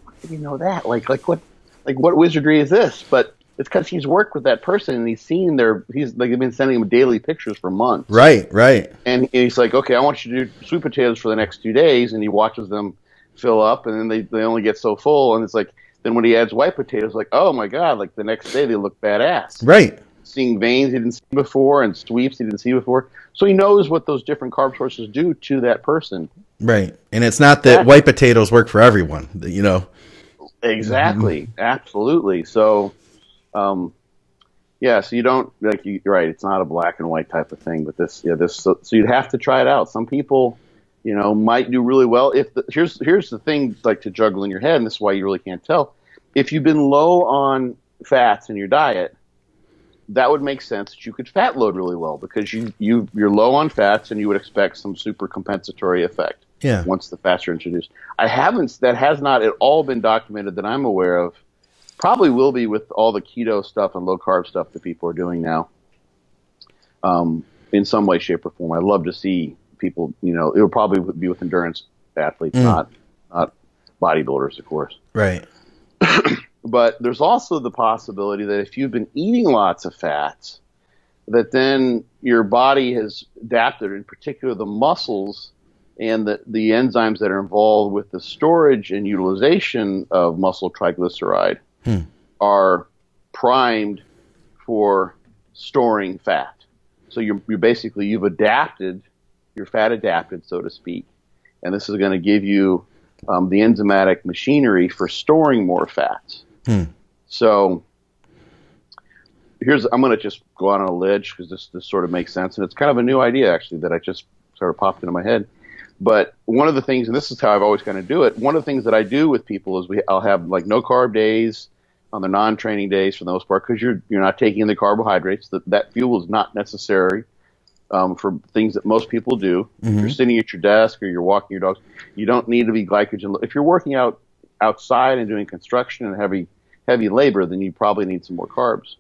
how did you know that? Like what wizardry is this? But it's because he's worked with that person, and he's been sending him daily pictures for months. Right. And he's like, okay, I want you to do sweet potatoes for the next 2 days, and he watches them fill up, and then they only get so full, and it's like. Then when he adds white potatoes, like, oh my God, like the next day they look badass. Right. Seeing veins he didn't see before and sweeps he didn't see before. So he knows what those different carb sources do to that person. Right. And it's not that white potatoes work for everyone, Exactly. Absolutely. So, so you don't, you're right, it's not a black and white type of thing, but so you'd have to try it out. Some people, might do really well. Here's the thing, like, to juggle in your head, and this is why you really can't tell. If you've been low on fats in your diet, that would make sense that you could fat load really well, because you're low on fats, and you would expect some super compensatory effect. Yeah. Once the fats are introduced, that has not at all been documented that I'm aware of. Probably will be with all the keto stuff and low carb stuff that people are doing now. In some way, shape, or form, I'd love to see people, it would probably be with endurance athletes, not bodybuilders, of course. Right. But there's also the possibility that if you've been eating lots of fats, that then your body has adapted, in particular the muscles and the enzymes that are involved with the storage and utilization of muscle triglyceride are primed for storing fat. So you've adapted. You're fat adapted, so to speak, and this is going to give you the enzymatic machinery for storing more fats. So I'm going to just go out on a ledge, because this sort of makes sense, and it's kind of a new idea actually that I just sort of popped into my head. But one of the things, and this is how I've always kind of do it, one of the things that I do with people is I'll have like no carb days on the non-training days for the most part, because you're not taking in the carbohydrates. That fuel is not necessary. For things that most people do. If you're sitting at your desk or you're walking your dogs, you don't need to be glycogen. If you're working outside and doing construction and heavy labor, then you probably need some more carbs.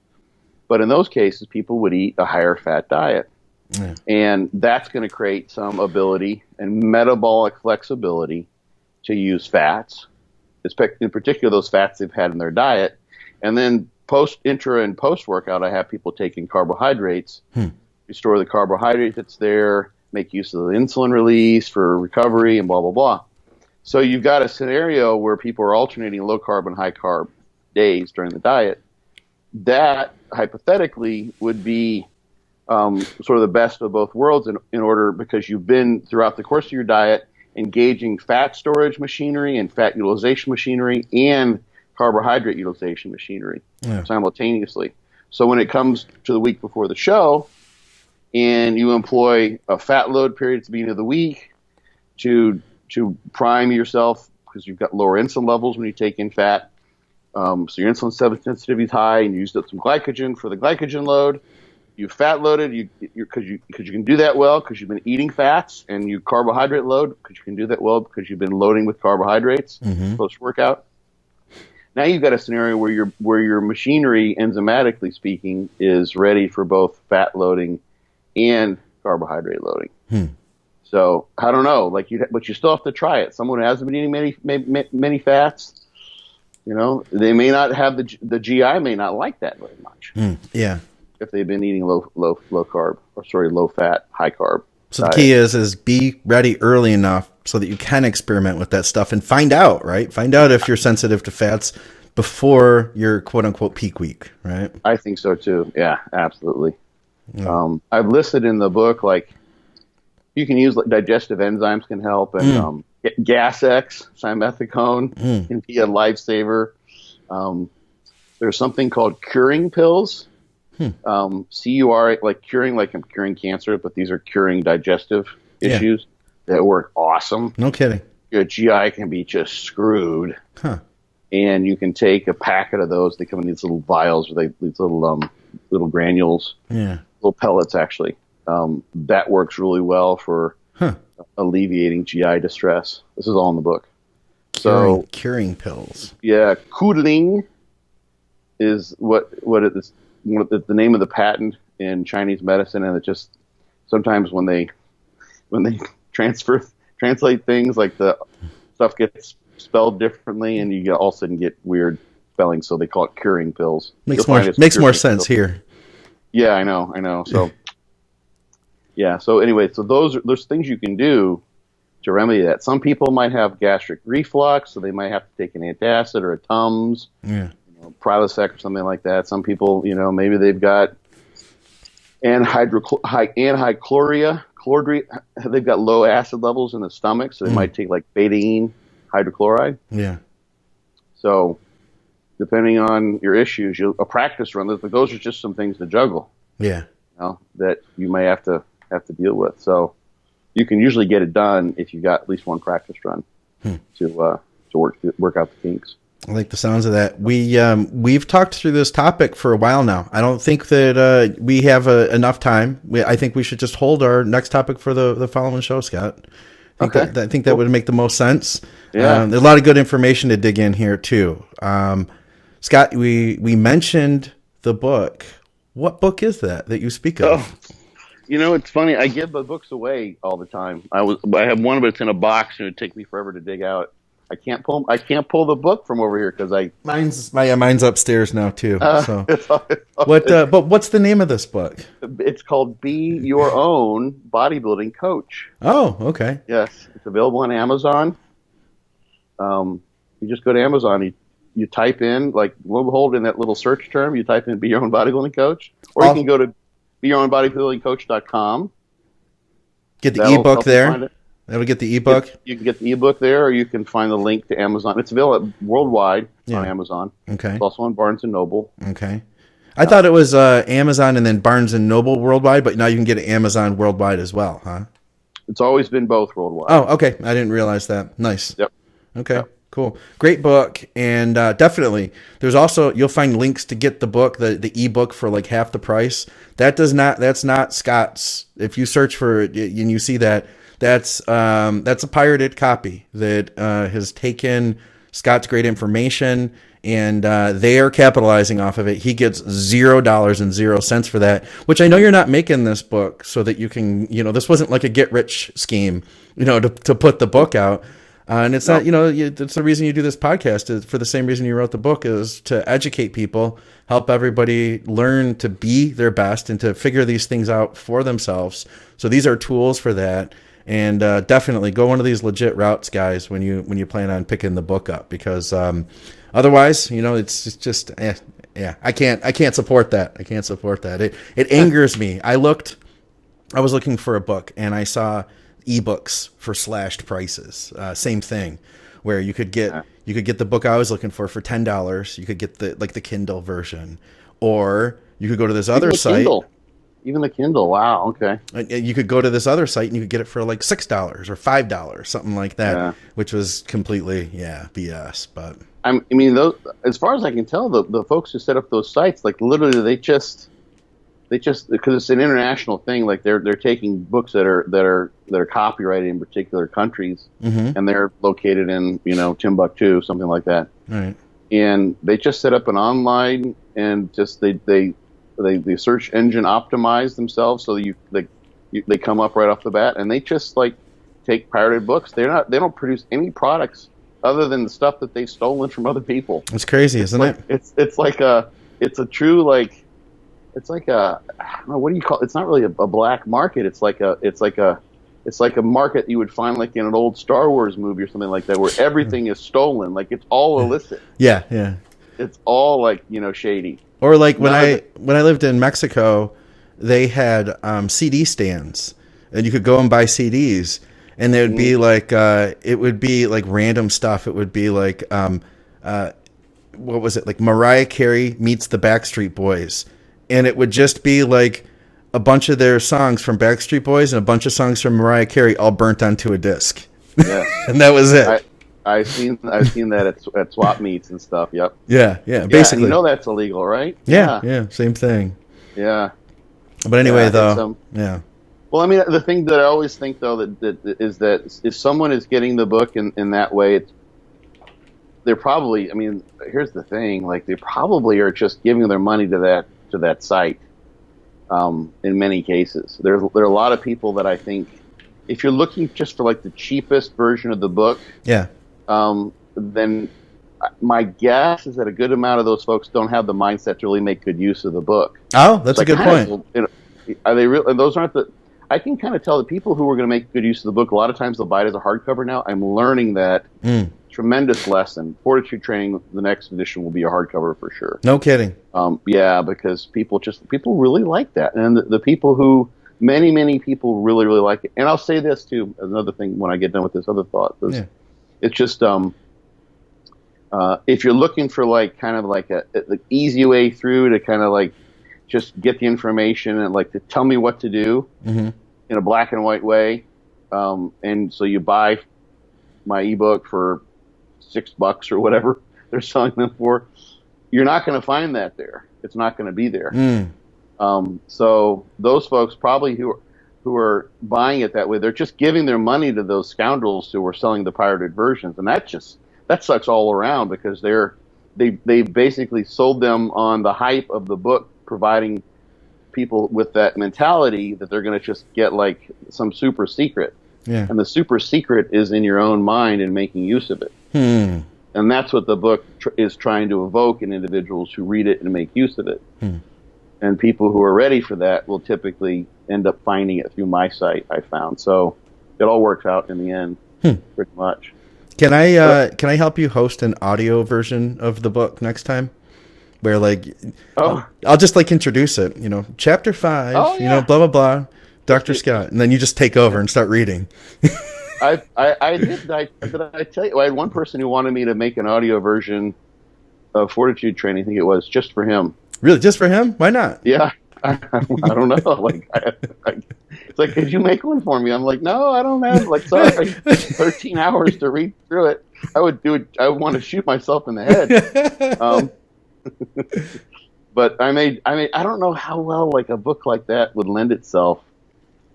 But in those cases, people would eat a higher fat diet. Yeah. And that's going to create some ability and metabolic flexibility to use fats, in particular those fats they've had in their diet. And then intra, and post workout, I have people taking carbohydrates. Restore the carbohydrate that's there, make use of the insulin release for recovery, and blah, blah, blah. So you've got a scenario where people are alternating low carb and high carb days during the diet. That hypothetically would be sort of the best of both worlds in order, because you've been throughout the course of your diet engaging fat storage machinery and fat utilization machinery and carbohydrate utilization machinery simultaneously. So when it comes to the week before the show and you employ a fat load period at the beginning of the week to prime yourself, because you've got lower insulin levels when you take in fat, so your insulin sensitivity is high, and you used up some glycogen for the glycogen load. You fat loaded because you can do that well because you've been eating fats, and you carbohydrate load because you can do that well because you've been loading with carbohydrates post workout. Now you've got a scenario where your machinery, enzymatically speaking, is ready for both fat loading and carbohydrate loading. So I don't know, but you still have to try it. Someone who hasn't been eating many fats, they may not have the GI may not like that very much. Yeah. If they've been eating low fat, high carb. So the key is be ready early enough so that you can experiment with that stuff and find out, right? Find out if you're sensitive to fats before your quote unquote peak week, right? I think so too. Yeah, absolutely. Yeah. I've listed in the book, you can use digestive enzymes can help, and Gas-X, simethicone can be a lifesaver. There's something called curing pills. CUR, curing, I'm curing cancer, but these are curing digestive issues that work awesome. No kidding. Your GI can be just screwed. And you can take a packet of those. They come in these little vials with these little granules, little pellets actually. That works really well for alleviating GI distress. This is all in the book. Curing pills. Yeah, Kudling is what it is. The name of the patent in Chinese medicine, and it just sometimes when they translate things, the stuff gets spelled differently, and you all of a sudden get weird spelling. So they call it curing pills. Makes more sense here. Yeah, I know. So So anyway, there's things you can do to remedy that. Some people might have gastric reflux, so they might have to take an antacid or a Tums. Yeah. Prilosec or something like that. Some people, maybe they've got anhydrochloride. They've got low acid levels in the stomach, so they might take betaine hydrochloride. Yeah. So, depending on your issues, a practice run. Those are just some things to juggle. Yeah. That you may have to deal with. So, you can usually get it done if you've got at least one practice run to work out the kinks. I like the sounds of that. We've talked through this topic for a while now. I don't think that we have enough time. I think we should just hold our next topic for the following show, Scott. I think that would make the most sense. Yeah. There's a lot of good information to dig in here too. Scott, we mentioned the book. What book is that you speak of? It's funny. I give the books away all the time. I have one, but it's in a box, and it'd take me forever to dig out. I can't pull the book from over here because mine's upstairs now too. But what's the name of this book? It's called Be Your Own Bodybuilding Coach. Oh, okay. Yes, it's available on Amazon. You just go to Amazon. You type in hold in that little search term. You type in Be Your Own Bodybuilding Coach, or you can go to BeYourOwnBodybuildingCoach.com. Get the ebook there. That'll get the ebook. You can get the ebook there, or you can find the link to Amazon. It's available worldwide on Amazon. Okay. It's also on Barnes and Noble. Okay. I thought it was Amazon and then Barnes and Noble worldwide, but now you can get it Amazon worldwide as well, huh? It's always been both worldwide. Oh, okay. I didn't realize that. Nice. Yep. Okay. Yep. Cool. Great book. And definitely, there's also, you'll find links to get the book, the ebook for half the price. That's not Scott's. If you search for it and you see that, that's a pirated copy that has taken Scott's great information, and they are capitalizing off of it. He gets $0 for that, which I know you're not making this book so that you can, this wasn't like a get rich scheme, to put the book out. And it's not, it's the reason you do this podcast is for the same reason you wrote the book, is to educate people, help everybody learn to be their best and to figure these things out for themselves. So these are tools for that. And definitely go one of these legit routes, guys, when you plan on picking the book up, because otherwise, it's just, I can't support that. I can't support that. It angers me. I was looking for a book and I saw ebooks for slashed prices. Same thing, where you could get the book I was looking for $10. You could get the Kindle version, or you could go to this other site. Even the Kindle. Wow. Okay. You could go to this other site and you could get it for like $6 or $5, something like that, which was completely BS. But I mean, those, as far as I can tell, the folks who set up those sites, like literally, they just because it's an international thing. Like they're taking books that are copyrighted in particular countries, and they're located in Timbuktu, something like that. Right. And they just set up an online and just they search engine optimize themselves so they come up right off the bat, and they just like take pirated books. They don't produce any products other than the stuff that they've stolen from other people. It's crazy, isn't it? It's like a true I don't know, what do you call it? It's not really a black market. It's like a market you would find like in an old Star Wars movie or something like that, where everything is stolen. Like it's all illicit. Yeah. It's all like shady. Or like when I lived in Mexico, they had CD stands, and you could go and buy CDs, and there would be like it would be like random stuff. It would be like what was it, like Mariah Carey meets the Backstreet Boys, and it would just be like a bunch of their songs from Backstreet Boys and a bunch of songs from Mariah Carey all burnt onto a disc. Yeah, and that was it. I've seen that at swap meets and stuff. Yep. Yeah. Basically, that's illegal, right? Yeah. Same thing. Yeah. But anyway, though, yeah. Well, I mean, the thing that I always think though that is that if someone is getting the book in that way, they're probably. I mean, here's the thing: like they probably are just giving their money to that site. In many cases, there are a lot of people that I think, if you're looking just for like the cheapest version of the book, then my guess is that a good amount of those folks don't have the mindset to really make good use of the book. Oh, that's a good point. Are they real? Those aren't the. I can kind of tell the people who are going to make good use of the book. A lot of times they'll buy it as a hardcover. Now I'm learning that tremendous lesson. Fortitude Training, the next edition will be a hardcover for sure. No kidding. Because people really like that, and the people who. Many people really, really like it. And I'll say this, too, another thing when I get done with this other thought. It's just, if you're looking for, like, kind of like an easy way through to kind of, like, just get the information and, like, to tell me what to do in a black and white way. And so you buy my ebook for $6 or whatever they're selling them for. You're not going to find that there. It's not going to be there. So those folks probably who are buying it that way, they're just giving their money to those scoundrels who are selling the pirated versions, and that sucks all around, because they basically sold them on the hype of the book, providing people with that mentality that they're going to just get like some super secret, and the super secret is in your own mind and making use of it. And that's what the book is trying to evoke in individuals who read it and make use of it. And people who are ready for that will typically end up finding it through my site, I found. So it all works out in the end, pretty much. Can I help you host an audio version of the book next time? Where like, I'll just like introduce it, chapter 5, blah, blah, blah, Dr. Scott. And then you just take over and start reading. Did I tell you? I had one person who wanted me to make an audio version of Fortitude Training, I think it was, just for him. Really, just for him? Why not? Yeah, I don't know. Like, it's like, could you make one for me? I'm like, no, I don't have. Like, sorry, 13 hours to read through it. I would do it. I would want to shoot myself in the head. But I don't know how well like a book like that would lend itself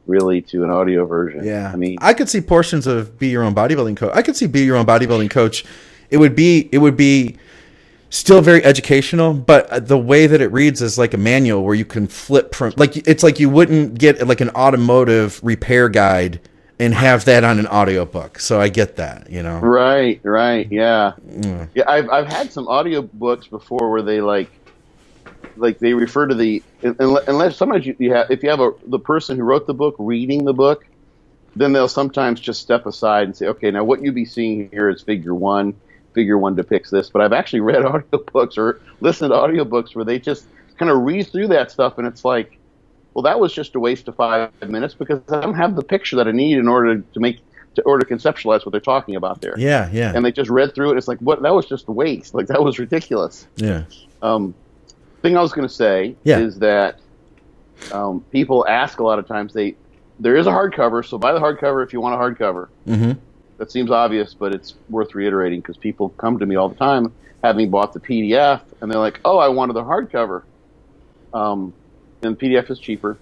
really to an audio version. Yeah, I mean, I could see portions of Be Your Own Bodybuilding Coach. I could see Be Your Own Bodybuilding Coach. It would be still very educational, but the way that it reads is like a manual where you can flip from, like, it's like you wouldn't get like an automotive repair guide and have that on an audiobook. So I get that, you know. Right, yeah. Yeah, I've had some audiobooks before where they like they refer to the unless sometimes you have if you have the person who wrote the book reading the book, then they'll sometimes just step aside and say, okay, now what you be seeing here is figure one. Figure one depicts this. But I've actually read audiobooks or listened to audiobooks where they just kind of read through that stuff, and it's like, well, that was just a waste of 5 minutes because I don't have the picture that I need in order to conceptualize what they're talking about there. Yeah. And they just read through it. And it's like, what? That was just a waste. Like, that was ridiculous. Yeah. Thing I was going to say is that people ask a lot of times. There is a hardcover, so buy the hardcover if you want a hardcover. Mm-hmm. That seems obvious, but it's worth reiterating because people come to me all the time having bought the PDF, and they're like, oh, I wanted the hardcover. And the PDF is cheaper.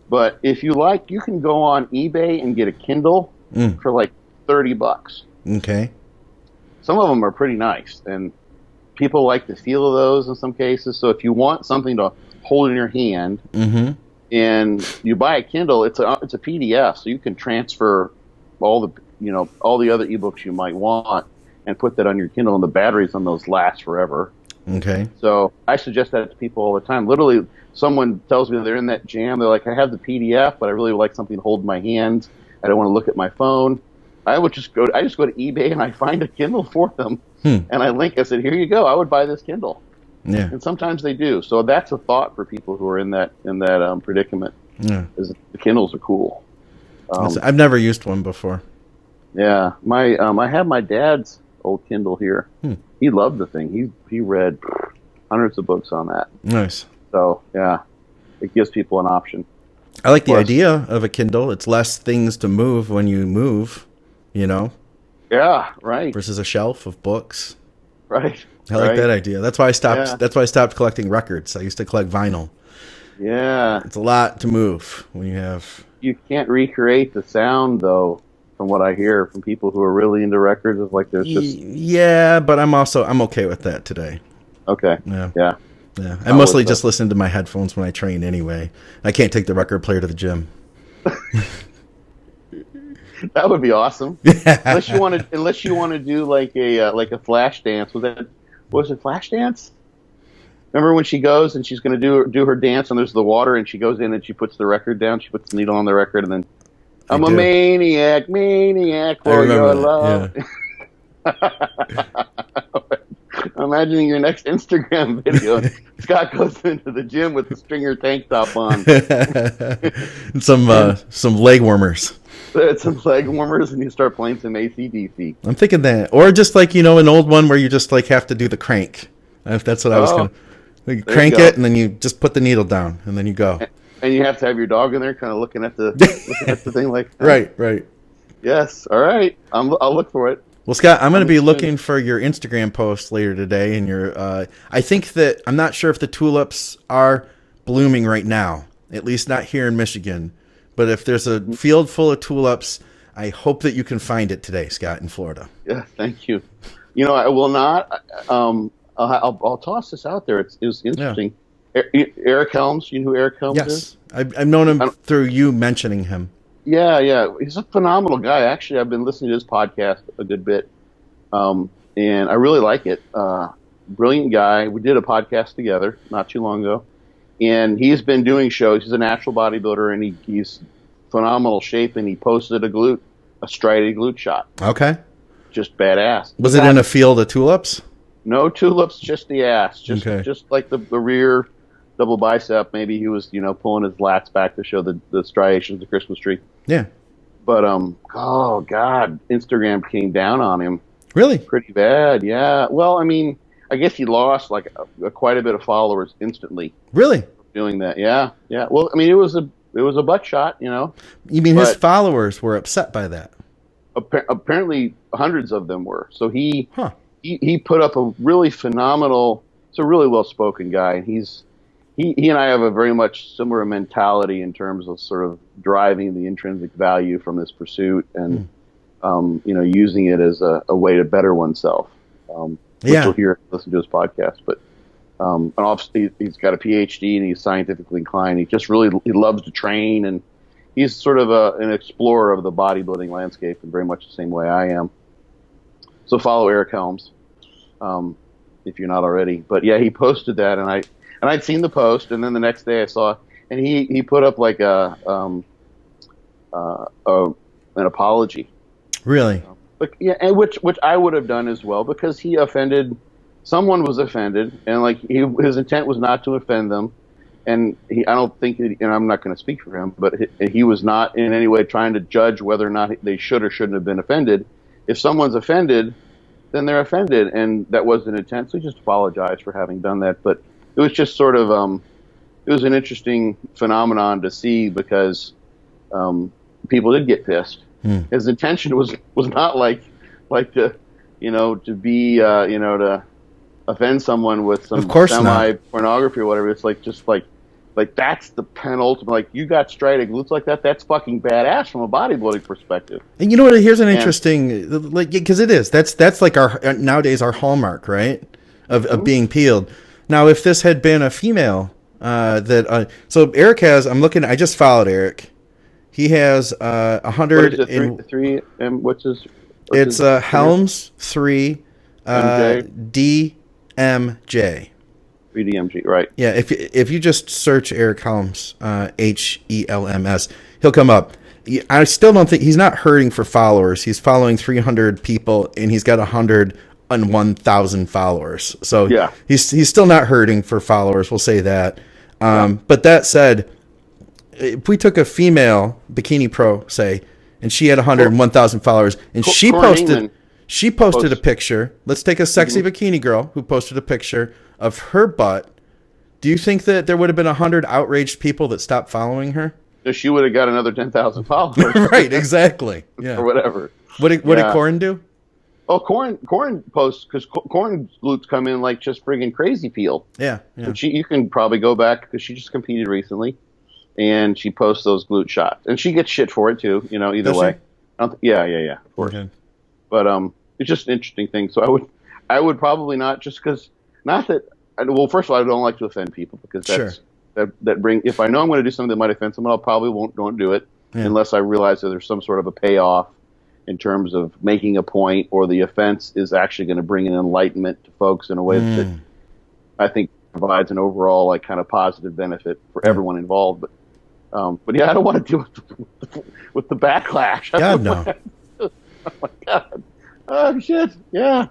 But if you like, you can go on eBay and get a Kindle for like $30. Okay. Some of them are pretty nice, and people like the feel of those in some cases. So if you want something to hold in your hand, and you buy a Kindle, it's a PDF, so you can transfer all the other ebooks you might want and put that on your Kindle, and the batteries on those last forever. Okay. So I suggest that to people all the time. Literally, someone tells me they're in that jam. They're like, I have the PDF, but I really would like something to hold in my hands. I don't want to look at my phone. I just go to eBay and I find a Kindle for them, and I link. I said, here you go. I would buy this Kindle. Yeah. And sometimes they do. So that's a thought for people who are in that predicament. Yeah. Is the Kindles are cool. I've never used one before. Yeah, I have my dad's old Kindle here. He loved the thing. He read hundreds of books on that. Nice. So yeah, it gives people an option. I like the idea of a Kindle. It's less things to move when you move, you know. Yeah, right. Versus a shelf of books. Right. I like that idea. That's why I stopped. Yeah. That's why I stopped collecting records. I used to collect vinyl. Yeah. It's a lot to move when you have. You can't recreate the sound though. From what I hear from people who are really into records, is like there's just but I'm okay with that today. Okay. Yeah. I mostly just listen to my headphones when I train anyway. I can't take the record player to the gym. That would be awesome. Unless you want to do like a flash dance. Was it flash dance? Remember when she goes and she's going to do her dance and there's the water and she goes in and she puts the record down. She puts the needle on the record and then. I'm a maniac for your love. Yeah. I'm imagining your next Instagram video. Scott goes into the gym with the stringer tank top on. some leg warmers. Some leg warmers, and you start playing some AC/DC. I'm thinking that, or just like an old one where you just like have to do the crank. If that's what I was going to crank it, and then you just put the needle down, and then you go. And you have to have your dog in there, kind of looking at the thing like that. Right. Yes. All right. I'll look for it. Well, Scott, I'm going to be looking for your Instagram post later today, and I think that I'm not sure if the tulips are blooming right now, at least not here in Michigan. But if there's a field full of tulips, I hope that you can find it today, Scott, in Florida. Yeah. Thank you. I will not. I'll toss this out there. It's interesting. Yeah. Eric Helms, you know who Eric Helms is? Yes, I've known him through you mentioning him. Yeah, he's a phenomenal guy. Actually, I've been listening to his podcast a good bit, and I really like it. Brilliant guy. We did a podcast together not too long ago, and he's been doing shows. He's a natural bodybuilder, and he's phenomenal shape, and he posted a striated glute shot. Okay. Just badass. Was it in a field of tulips? No tulips, just the ass. Just like the rear double bicep. Maybe he was, pulling his lats back to show the striations of the Christmas tree. Yeah. But, oh, God, Instagram came down on him. Really? Pretty bad, yeah. Well, I mean, I guess he lost, like, quite a bit of followers instantly. Really? Doing that, yeah. Well, I mean, it was a butt shot, You mean his followers were upset by that? Apparently, hundreds of them were. So he put up a really phenomenal. It's a really well-spoken guy, and he and I have a very much similar mentality in terms of sort of driving the intrinsic value from this pursuit and using it as a way to better oneself. Which you'll hear listen to his podcast, but and obviously he's got a PhD and he's scientifically inclined. He loves to train, and he's sort of an explorer of the bodybuilding landscape in very much the same way I am. So follow Eric Helms, if you're not already. But yeah, he posted that, and I'd seen the post, and then the next day I saw, and he put up like an apology. Really? But yeah, and which I would have done as well, because he offended. Someone was offended, and like his intent was not to offend them, and I don't think, and I'm not going to speak for him, but he was not in any way trying to judge whether or not they should or shouldn't have been offended. If someone's offended, then they're offended, and that wasn't intent. So he just apologized for having done that. But it was just sort of it was an interesting phenomenon to see, because people did get pissed. His intention was not like to to be to offend someone with some semi-pornography or whatever. It's like that's the penultimate. Like, you got striated glutes like that. That's fucking badass from a bodybuilding perspective. And you know what? Here's an interesting, like, because it is. That's like our nowadays our hallmark, right? Of being peeled. Now, if this had been a female, so Eric has. I'm looking. I just followed Eric. He has 100. What is it, three. What's his? It's Helms 3 DMJ. 3DMG, right? Yeah, if you just search Eric Helms, HELMS, he'll come up. I still don't think he's not hurting for followers. He's following 300 people, and he's got 101,000 followers. So yeah, he's still not hurting for followers. We'll say that. But that said, if we took a female bikini pro, say, and she had 101,000 followers, and she posted a picture. Let's take a sexy bikini girl who posted a picture of her butt. Do you think that there would have been 100 outraged people that stopped following her? She would have got another 10,000 followers. Right, exactly. Yeah. Or whatever. What did Corin do? Oh, Corin posts, because Corin's glutes come in like just friggin' crazy peeled. Yeah. You can probably go back, because she just competed recently, and she posts those glute shots, and she gets shit for it too. Either way. Yeah, of course. Okay. But it's just an interesting thing. So I would probably not, just because, not that. Well, first of all, I don't like to offend people, because if I know I'm going to do something that might offend someone, I'll probably don't do it unless I realize that there's some sort of a payoff in terms of making a point, or the offense is actually going to bring an enlightenment to folks in a way that I think provides an overall like kind of positive benefit for everyone involved. But yeah, I don't want to deal with the backlash. God, no. Oh my God. Oh shit. Yeah.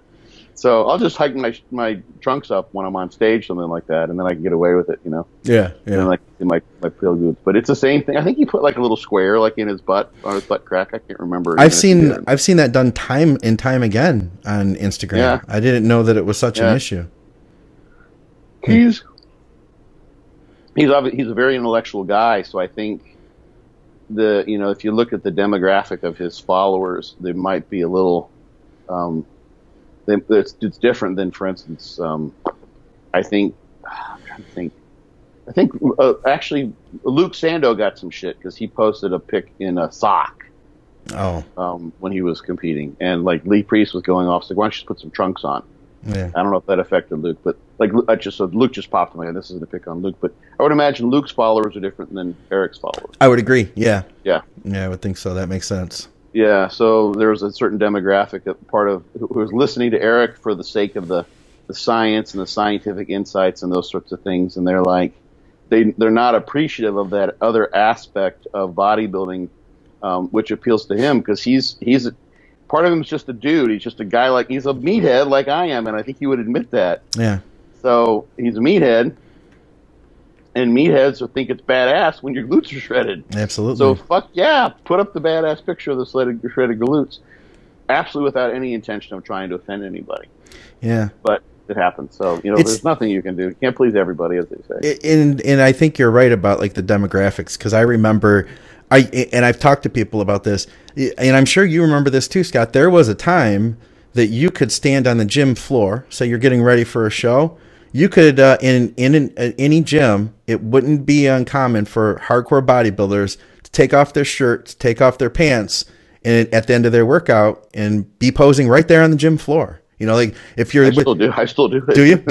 So I'll just hike my trunks up when I'm on stage, something like that, and then I can get away with it, Yeah. And like in my peel glutes. But it's the same thing. I think he put like a little square like in his butt, on his butt crack. I can't remember. I've seen that done time and time again on Instagram. Yeah. I didn't know that it was such an issue. He's a very intellectual guy, so I think if you look at the demographic of his followers, there might be a little it's different than, for instance, I think actually Luke Sando got some shit because he posted a pic in a sock when he was competing, and like Lee Priest was going off, so why don't you just put some trunks on? Yeah. I don't know if that affected Luke, but like Luke just popped in my head. This isn't a pick on Luke, but I would imagine Luke's followers are different than Eric's followers. I would agree. Yeah. Yeah, I would think so. That makes sense. Yeah, so there was a certain demographic who was listening to Eric for the sake of the science and the scientific insights and those sorts of things, and they're like, they're not appreciative of that other aspect of bodybuilding, which appeals to him, because he's part of him is just a dude. He's just a guy, he's a meathead like I am, and I think he would admit that. Yeah. So he's a meathead, and meatheads will think it's badass when your glutes are shredded. Absolutely. So fuck yeah, put up the badass picture of the shredded glutes, absolutely without any intention of trying to offend anybody. Yeah. But it happens. So there's nothing you can do. You can't please everybody, as they say. And I think you're right about like the demographics, because I remember. I've talked to people about this, and I'm sure you remember this too, Scott. There was a time that you could stand on the gym floor, say you're getting ready for a show. You could, in any gym, it wouldn't be uncommon for hardcore bodybuilders to take off their shirts, take off their pants, and at the end of their workout, and be posing right there on the gym floor. Like if you're, I still do it. Do you?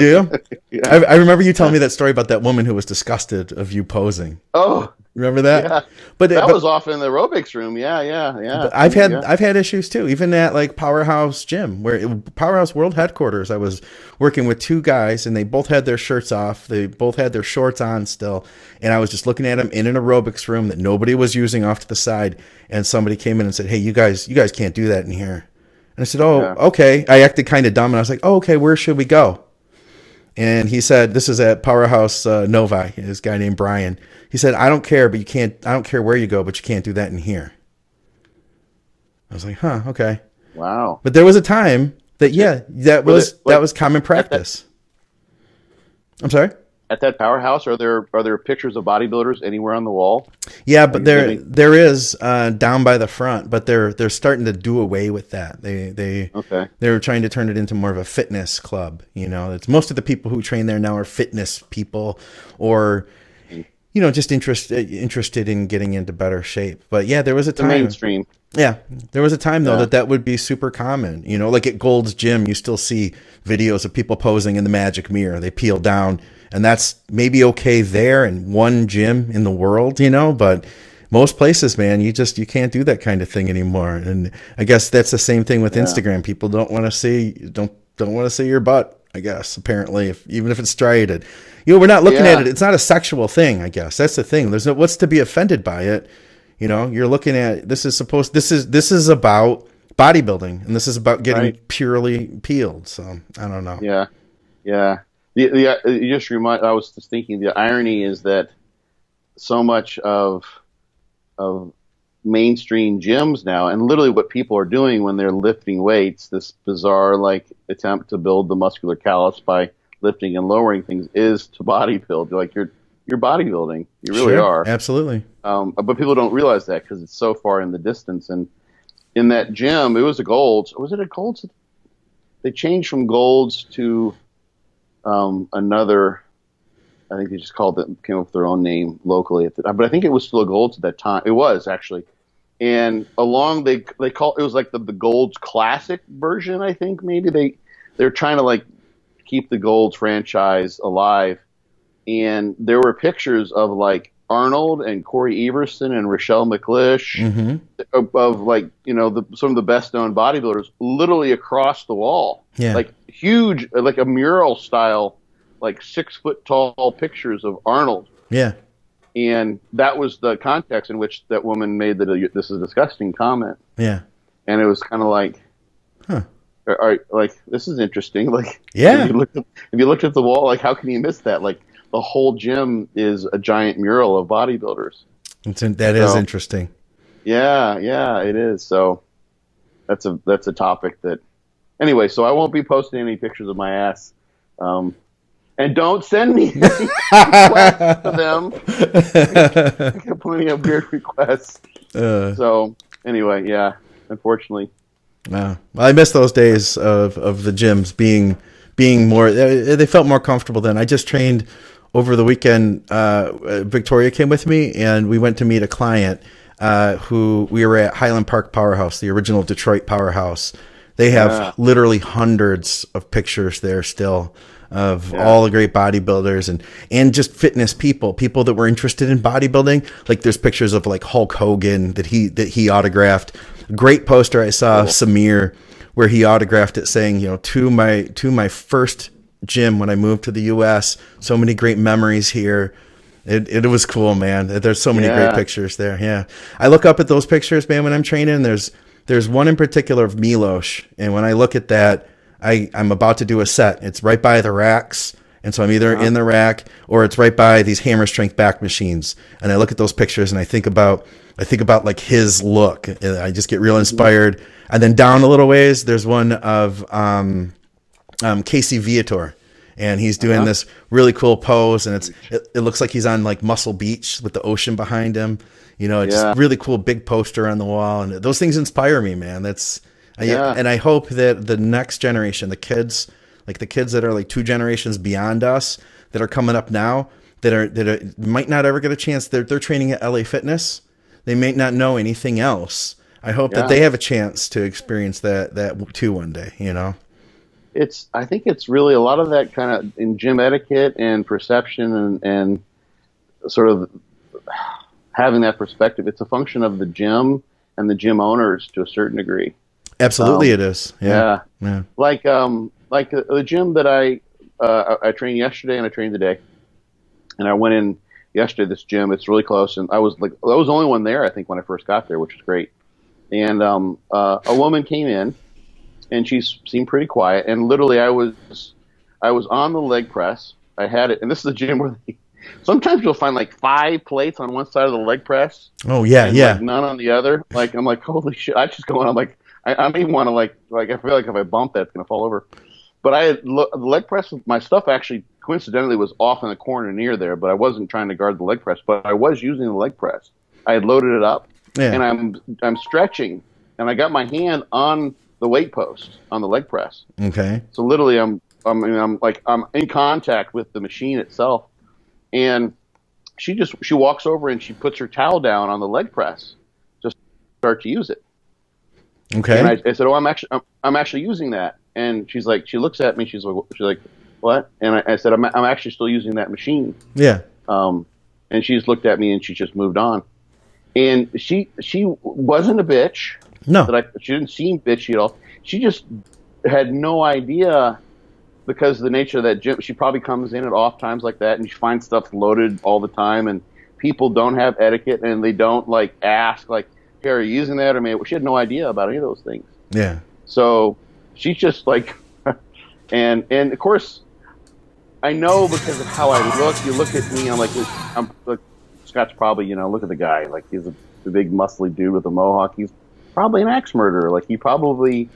Yeah. I remember you telling me that story about that woman who was disgusted of you posing. Oh, Remember that? Yeah, But that was off in the aerobics room. Yeah. I've had issues too, even at like Powerhouse Gym, Powerhouse World Headquarters. I was working with two guys, and they both had their shirts off. They both had their shorts on still, and I was just looking at them in an aerobics room that nobody was using off to the side. And somebody came in and said, "Hey, you guys can't do that in here." And I said, "Oh, okay." I acted kind of dumb, and I was like, "Oh, okay. Where should we go?" And he said, "This is at Powerhouse Novi." This guy named Brian. He said, "I don't care, but you can't. I don't care where you go, but you can't do that in here." I was like, "Huh, okay." Wow. But there was a time that that was common practice. I'm sorry? At that Powerhouse, are there pictures of bodybuilders anywhere on the wall? Yeah, but there is down by the front, but they're starting to do away with that. They're trying to turn it into more of a fitness club. It's most of the people who train there now are fitness people, or just interested in getting into better shape. But yeah, there was a time. The mainstream. Yeah, there was a time though that would be super common. Like at Gold's Gym, you still see videos of people posing in the magic mirror. They peel down, and that's maybe okay there in one gym in the world, but most places, man, you can't do that kind of thing anymore. And I guess that's the same thing with Instagram. People don't want to see your butt, I guess, apparently, even if it's striated. We're not looking at it. It's not a sexual thing, I guess. That's the thing. There's what's to be offended by it. You're looking at this is about bodybuilding, and this is about getting purely peeled. So I don't know. Yeah. You just remind. I was just thinking. The irony is that so much of mainstream gyms now, and literally what people are doing when they're lifting weights, this bizarre attempt to build the muscular callus by lifting and lowering things, is to bodybuild. Like you're bodybuilding. You really are. Absolutely. But people don't realize that because it's so far in the distance. And in that gym, it was a Gold's. Was it a Gold's? They changed from Gold's to another. I think they just came up with their own name locally. But I think it was still a Gold's at that time. It was actually. And they call it was like the Gold's Classic version. I think maybe they're trying to keep the Gold's franchise alive. And there were pictures of Arnold and Corey Everson and Rochelle McLish of some of the best known bodybuilders literally across the wall. Yeah. Huge, like a mural style, 6 foot tall pictures of Arnold. Yeah. And that was the context in which that woman made this is a disgusting comment. Yeah. And it was kind of this is interesting. Yeah. If you looked at the wall, how can you miss that? The whole gym is a giant mural of bodybuilders. That is interesting. Yeah, it is. So that's a topic that. Anyway, so I won't be posting any pictures of my ass, and don't send me requests to them. I got plenty of weird requests. So anyway, yeah, unfortunately. Well, I miss those days of the gyms being more. They felt more comfortable then. I just trained over the weekend. Victoria came with me, and we went to meet a client who we were at Highland Park Powerhouse, the original Detroit Powerhouse. They have literally hundreds of pictures there still of all the great bodybuilders and just fitness people that were interested in bodybuilding. There's pictures of Hulk Hogan that he autographed. Great poster I saw of Samir where he autographed it saying, to my first gym when I moved to the U.S. So many great memories here. It was cool, man. There's so many great pictures there. Yeah, I look up at those pictures, man, when I'm training. There's one in particular of Milos, and when I look at that, I'm about to do a set. It's right by the racks, and so I'm either in the rack or it's right by these hammer strength back machines. And I look at those pictures and I think about his look, and I just get real inspired. And then down a little ways, there's one of Casey Viator, and he's doing this really cool pose, and it looks like he's on Muscle Beach with the ocean behind him. Just really cool big poster on the wall, and those things inspire me, man. And I hope that the next generation, the kids that are 2 generations beyond us, that are coming up now, that might not ever get a chance. They're training at LA Fitness. They may not know anything else. I hope that they have a chance to experience that too one day. I think it's really a lot of that kind of in gym etiquette and perception and sort of having that perspective. It's a function of the gym and the gym owners to a certain degree. Absolutely, it is. Yeah. Like the gym that I trained yesterday and I trained today, and I went in yesterday. This gym, it's really close, and I was the only one there, I think, when I first got there, which was great. And a woman came in, and she seemed pretty quiet. And literally, I was on the leg press. I had it, and this is a gym where sometimes you'll find like 5 plates on one side of the leg press. Oh yeah, and yeah. Like none on the other. Like I'm like, holy shit! I just go in. I'm like, I don't even want to like I feel like if I bump that, it's gonna fall over. But I had the leg press. My stuff actually coincidentally was off in the corner near there, but I wasn't trying to guard the leg press. But I was using the leg press. I had loaded it up, and I'm stretching, and I got my hand on the weight post on the leg press. Okay. So literally, I'm in contact with the machine itself, and she walks over and she puts her towel down on the leg press to start to use it. Okay. And I said, "Oh, I'm actually using that." And she looks at me. She's like, "What?" And I said, "I'm actually still using that machine." Yeah. And she just looked at me and she just moved on. And she wasn't a bitch. No. She didn't seem bitchy at all. She just had no idea, because of the nature of that gym. She probably comes in at off times like that, and she finds stuff loaded all the time, and people don't have etiquette, and they don't like ask like, "Hey, are you using that?" Or maybe she had no idea about any of those things. Yeah. So she's just like, and of course, I know because of how I look. You look at me, I'm like Scott's probably, look at the guy, like he's a big muscly dude with a mohawk. He's probably an axe murderer. Like he probably,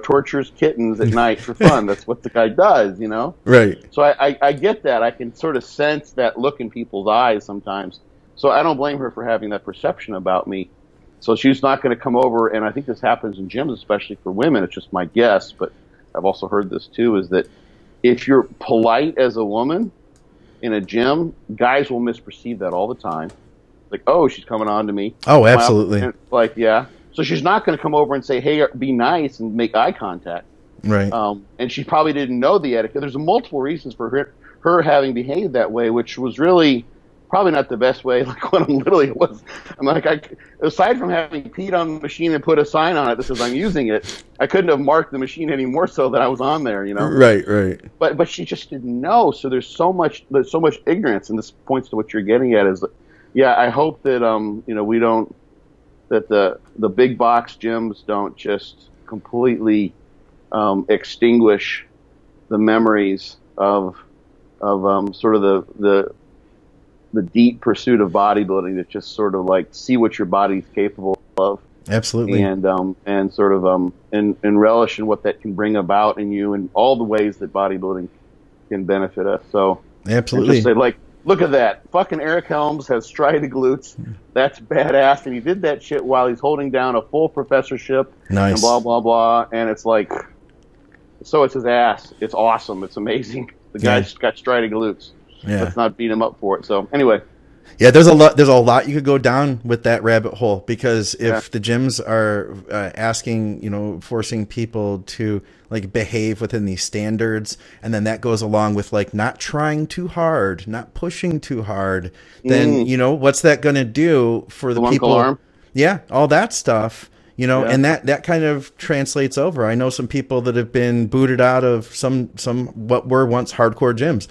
tortures kittens at night for fun. That's what the guy does, Right. So I get that. I can sort of sense that look in people's eyes sometimes. So I don't blame her for having that perception about me. So she's not going to come over, and I think this happens in gyms, especially for women. It's just my guess, but I've also heard this too, is that if you're polite as a woman in a gym, guys will misperceive that all the time. Like, oh, she's coming on to me. Oh, absolutely. And yeah. So she's not going to come over and say, hey, be nice and make eye contact. Right. And she probably didn't know the etiquette. There's multiple reasons for her having behaved that way, which was really probably not the best way. Like when I'm like, aside from having peed on the machine and put a sign on it that says I'm using it, I couldn't have marked the machine any more so that I was on there, Right. But she just didn't know. So there's so much ignorance, and this points to what you're getting at is, I hope that we don't, that the big box gyms don't just completely extinguish the memories of sort of the deep pursuit of bodybuilding, that just sort of like see what your body's capable of. Absolutely. And sort of and relish in what that can bring about in you, and all the ways that bodybuilding can benefit us. So absolutely. Just say, like, look at that. Fucking Eric Helms has striated glutes. That's badass. And he did that shit while he's holding down a full professorship. Nice. And blah, blah, blah. And it's like, so it's his ass. It's awesome. It's amazing. The guy's got striated glutes. Yeah. Let's not beat him up for it. So anyway. Yeah, there's a lot you could go down with that rabbit hole, because if the gyms are asking, forcing people to like behave within these standards, and then that goes along with like not trying too hard, not pushing too hard, then what's that going to do for the people? Alarm. Yeah, all that stuff. And that kind of translates over. I know some people that have been booted out of some what were once hardcore gyms.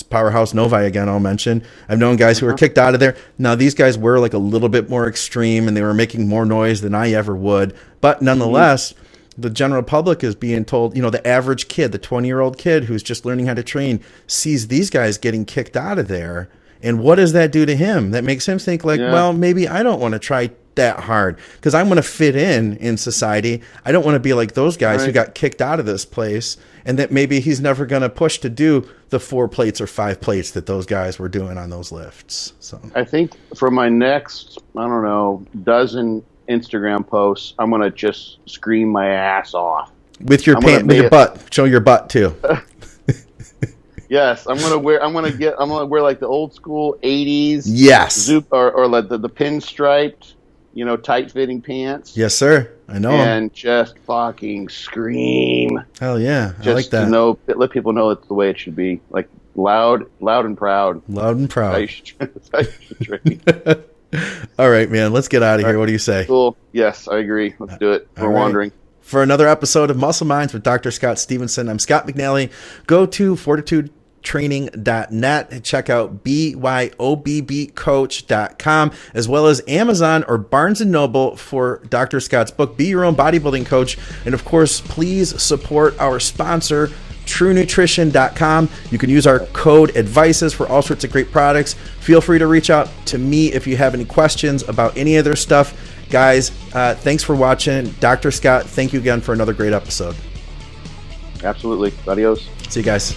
Powerhouse Novi again, I'll mention. I've known guys who were kicked out of there. Now, these guys were like a little bit more extreme, and they were making more noise than I ever would. But nonetheless, the general public is being told, the average kid, the 20-year-old kid who's just learning how to train, sees these guys getting kicked out of there. And what does that do to him? That makes him think like, well, maybe I don't want to try that hard, because I want to fit in society. I don't want to be like those guys who got kicked out of this place, and that maybe he's never going to push to do the 4 plates or 5 plates that those guys were doing on those lifts. So I think for my next, dozen Instagram posts, I'm going to just scream my ass off. With your butt. Show your butt too. Yes, I'm gonna wear like the old school '80s Zoop or like the pinstriped, tight fitting pants. Yes, sir. I know. And just fucking scream. Hell yeah, just I like that. To let people know it's the way it should be. Like loud and proud. Loud and proud. How you should train. All right, man. Let's get out of here. What do you say? Cool. Yes, I agree. Let's do it. We're wandering. For another episode of Muscle Minds with Dr. Scott Stevenson, I'm Scott McNally. Go to fortitudetraining.net and check out BYOBBcoach.com, as well as Amazon or Barnes & Noble for Dr. Scott's book, Be Your Own Bodybuilding Coach. And of course, please support our sponsor, TrueNutrition.com. You can use our code ADVICES for all sorts of great products. Feel free to reach out to me if you have any questions about any of their stuff. Guys, thanks for watching. Dr. Scott, thank you again for another great episode. Absolutely. Adios. See you guys.